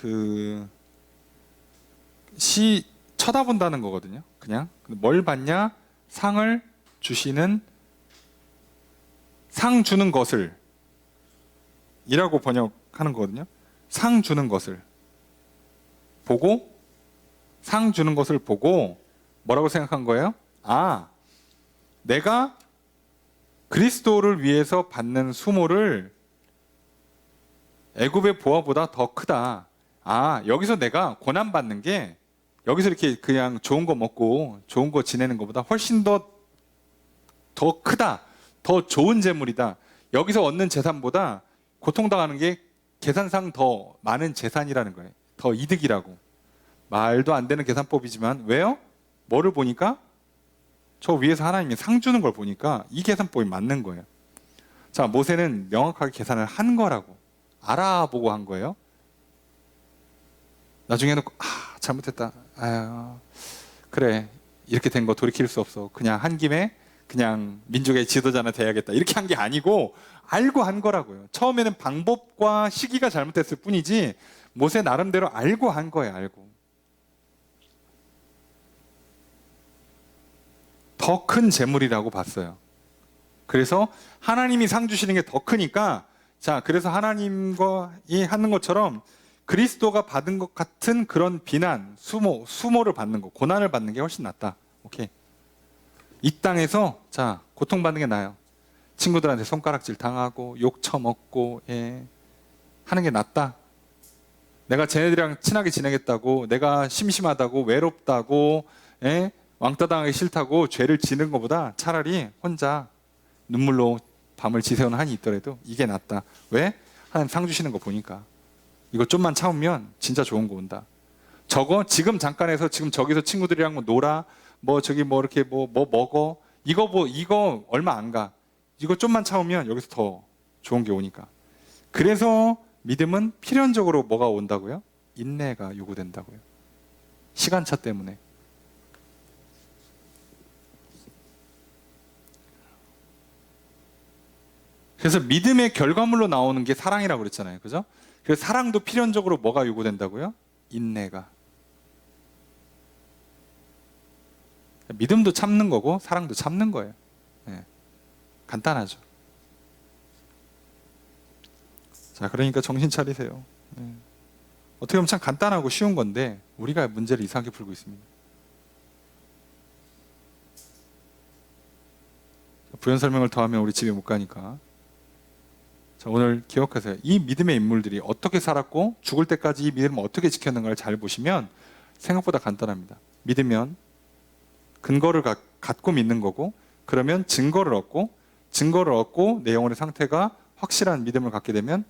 쳐다본다는 거거든요. 그냥 뭘 봤냐? 상을 주시는, 상 주는 것을 이라고 번역하는 거거든요. 상 주는 것을 보고, 상 주는 것을 보고 뭐라고 생각한 거예요? 내가 그리스도를 위해서 받는 수모를 애굽의 보화보다 더 크다. 여기서 내가 고난 받는 게 여기서 이렇게 그냥 좋은 거 먹고 좋은 거 지내는 것보다 훨씬 더 크다. 더 좋은 재물이다. 여기서 얻는 재산보다 고통당하는 게 계산상 더 많은 재산이라는 거예요. 더 이득이라고. 말도 안 되는 계산법이지만 왜요? 뭐를 보니까 저 위에서 하나님이 상 주는 걸 보니까 이 계산법이 맞는 거예요. 자, 모세는 명확하게 계산을 한 거라고. 알아보고 한 거예요. 나중에 해놓고 잘못했다. 그래, 이렇게 된 거 돌이킬 수 없어. 그냥 한 김에 그냥 민족의 지도자나 돼야겠다. 이렇게 한 게 아니고 알고 한 거라고요. 처음에는 방법과 시기가 잘못됐을 뿐이지 모세 나름대로 알고 한 거예요. 알고. 더 큰 재물이라고 봤어요. 그래서 하나님이 상 주시는 게 더 크니까, 자, 그래서 하나님이 하는 것처럼 그리스도가 받은 것 같은 그런 비난, 수모를 받는 거, 고난을 받는 게 훨씬 낫다. 오케이. 이 땅에서, 자, 고통받는 게 나아요. 친구들한테 손가락질 당하고, 욕 처먹고, 하는 게 낫다. 내가 쟤네들이랑 친하게 지내겠다고, 내가 심심하다고, 외롭다고, 왕따 당하기 싫다고 죄를 지는 것보다 차라리 혼자 눈물로 밤을 지새우는 한이 있더라도 이게 낫다. 왜? 하나님 상 주시는 거 보니까. 이거 좀만 참으면 진짜 좋은 거 온다. 저거 지금 잠깐 해서 지금 저기서 친구들이랑 뭐 놀아, 이렇게 뭐 먹어. 이거 얼마 안 가. 이거 좀만 참으면 여기서 더 좋은 게 오니까. 그래서 믿음은 필연적으로 뭐가 온다고요? 인내가 요구된다고요. 시간차 때문에. 그래서 믿음의 결과물로 나오는 게 사랑이라고 그랬잖아요. 그죠? 그래서 사랑도 필연적으로 뭐가 요구된다고요? 인내가. 믿음도 참는 거고 사랑도 참는 거예요. 간단하죠. 자, 그러니까 정신 차리세요. 어떻게 보면 참 간단하고 쉬운 건데 우리가 문제를 이상하게 풀고 있습니다. 부연 설명을 더하면 우리 집에 못 가니까. 자, 오늘 기억하세요. 이 믿음의 인물들이 어떻게 살았고 죽을 때까지 이 믿음을 어떻게 지켰는가를 잘 보시면 생각보다 간단합니다. 믿으면 근거를 갖고 믿는 거고, 그러면 증거를 얻고 내 영혼의 상태가 확실한 믿음을 갖게 되면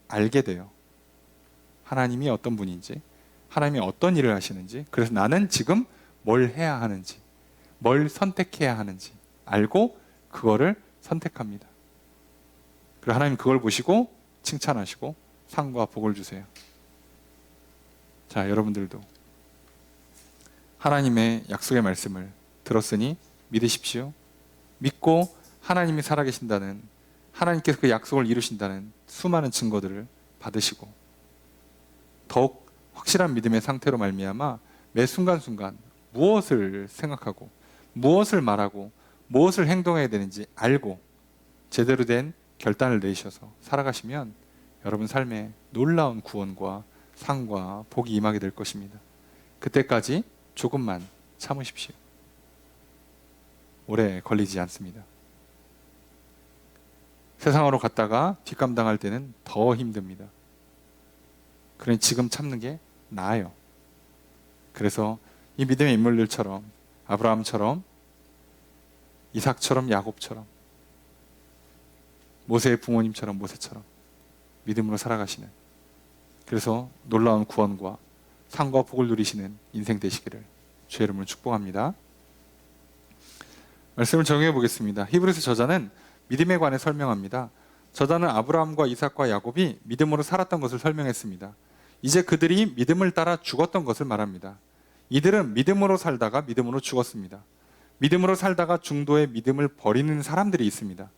알게 돼요. 하나님이 어떤 분인지, 하나님이 어떤 일을 하시는지, 그래서 나는 지금 뭘 해야 하는지, 뭘 선택해야 하는지 알고 그거를 선택합니다. 그리고 하나님 그걸 보시고 칭찬하시고 상과 복을 주세요. 자, 여러분들도 하나님의 약속의 말씀을 들었으니 믿으십시오. 믿고 하나님이 살아계신다는, 하나님께서 그 약속을 이루신다는 수많은 증거들을 받으시고 더욱 확실한 믿음의 상태로 말미암아 매 순간순간 무엇을 생각하고 무엇을 말하고 무엇을 행동해야 되는지 알고 제대로 된 결단을 내셔서 살아가시면 여러분 삶에 놀라운 구원과 상과 복이 임하게 될 것입니다. 그때까지 조금만 참으십시오. 오래 걸리지 않습니다. 세상으로 갔다가 뒷감당할 때는 더 힘듭니다. 그러니 지금 참는 게 나아요. 그래서 이 믿음의 인물들처럼, 아브라함처럼, 이삭처럼, 야곱처럼, 모세의 부모님처럼, 모세처럼 믿음으로 살아가시는, 그래서 놀라운 구원과 상과 복을 누리시는 인생 되시기를 주의 이름으로 축복합니다. 말씀을 정리해 보겠습니다. 히브리서 저자는 믿음에 관해 설명합니다. 저자는 아브라함과 이삭과 야곱이 믿음으로 살았던 것을 설명했습니다. 이제 그들이 믿음을 따라 죽었던 것을 말합니다. 이들은 믿음으로 살다가 믿음으로 죽었습니다. 믿음으로 살다가 중도에 믿음을 버리는 사람들이 있습니다.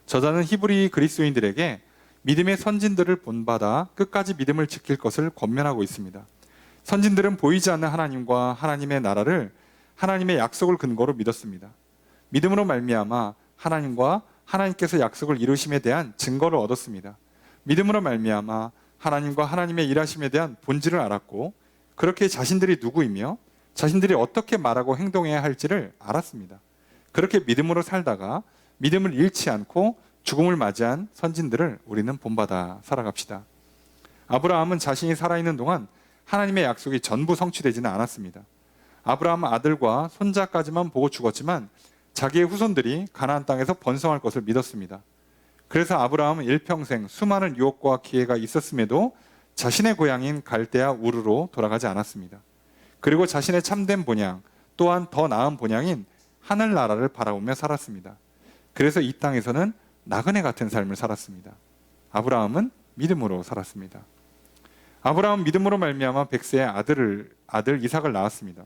저자는 히브리 그리스도인들에게 믿음의 선진들을 본받아 끝까지 믿음을 지킬 것을 권면하고 있습니다. 선진들은 보이지 않는 하나님과 하나님의 나라를, 하나님의 약속을 근거로 믿었습니다. 믿음으로 말미암아 하나님과 하나님께서 약속을 이루심에 대한 증거를 얻었습니다. 믿음으로 말미암아 하나님과 하나님의 일하심에 대한 본질을 알았고, 그렇게 자신들이 누구이며 자신들이 어떻게 말하고 행동해야 할지를 알았습니다. 그렇게 믿음으로 살다가 믿음을 잃지 않고 죽음을 맞이한 선진들을 우리는 본받아 살아갑시다. 아브라함은 자신이 살아있는 동안 하나님의 약속이 전부 성취되지는 않았습니다. 아브라함은 아들과 손자까지만 보고 죽었지만 자기의 후손들이 가나안 땅에서 번성할 것을 믿었습니다. 그래서 아브라함은 일평생 수많은 유혹과 기회가 있었음에도 자신의 고향인 갈대아 우르로 돌아가지 않았습니다. 그리고 자신의 참된 본향, 또한 더 나은 본향인 하늘나라를 바라보며 살았습니다. 그래서 이 땅에서는 나그네 같은 삶을 살았습니다. 아브라함은 믿음으로 살았습니다. 아브라함은 믿음으로 말미암아 백세의 아들 이삭을 낳았습니다.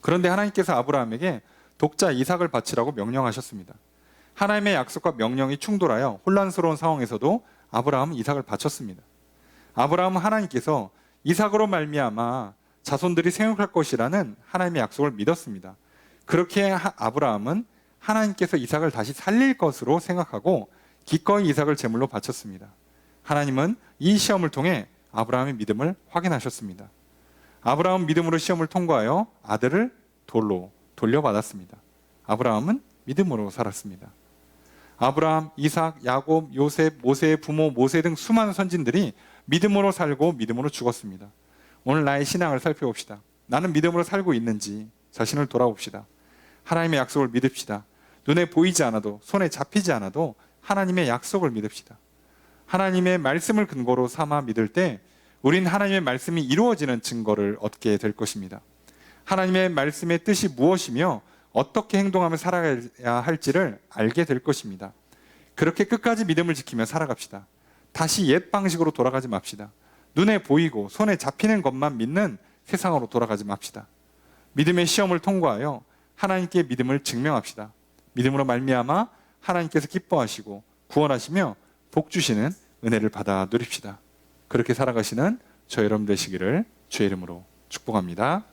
그런데 하나님께서 아브라함에게 독자 이삭을 바치라고 명령하셨습니다. 하나님의 약속과 명령이 충돌하여 혼란스러운 상황에서도 아브라함은 이삭을 바쳤습니다. 아브라함은 하나님께서 이삭으로 말미암아 자손들이 생육할 것이라는 하나님의 약속을 믿었습니다. 그렇게 아브라함은 하나님께서 이삭을 다시 살릴 것으로 생각하고 기꺼이 이삭을 제물로 바쳤습니다. 하나님은 이 시험을 통해 아브라함의 믿음을 확인하셨습니다. 아브라함은 믿음으로 시험을 통과하여 아들을 돌로 돌려받았습니다. 아브라함은 믿음으로 살았습니다. 아브라함, 이삭, 야곱, 요셉, 모세의 부모 모세 등 수많은 선진들이 믿음으로 살고 믿음으로 죽었습니다. 오늘 나의 신앙을 살펴봅시다. 나는 믿음으로 살고 있는지 자신을 돌아봅시다. 하나님의 약속을 믿읍시다. 눈에 보이지 않아도, 손에 잡히지 않아도 하나님의 약속을 믿읍시다. 하나님의 말씀을 근거로 삼아 믿을 때 우린 하나님의 말씀이 이루어지는 증거를 얻게 될 것입니다. 하나님의 말씀의 뜻이 무엇이며 어떻게 행동하며 살아가야 할지를 알게 될 것입니다. 그렇게 끝까지 믿음을 지키며 살아갑시다. 다시 옛 방식으로 돌아가지 맙시다. 눈에 보이고 손에 잡히는 것만 믿는 세상으로 돌아가지 맙시다. 믿음의 시험을 통과하여 하나님께 믿음을 증명합시다. 믿음으로 말미암아 하나님께서 기뻐하시고 구원하시며 복 주시는 은혜를 받아 누립시다. 그렇게 살아가시는 저 여러분 되시기를 주의 이름으로 축복합니다.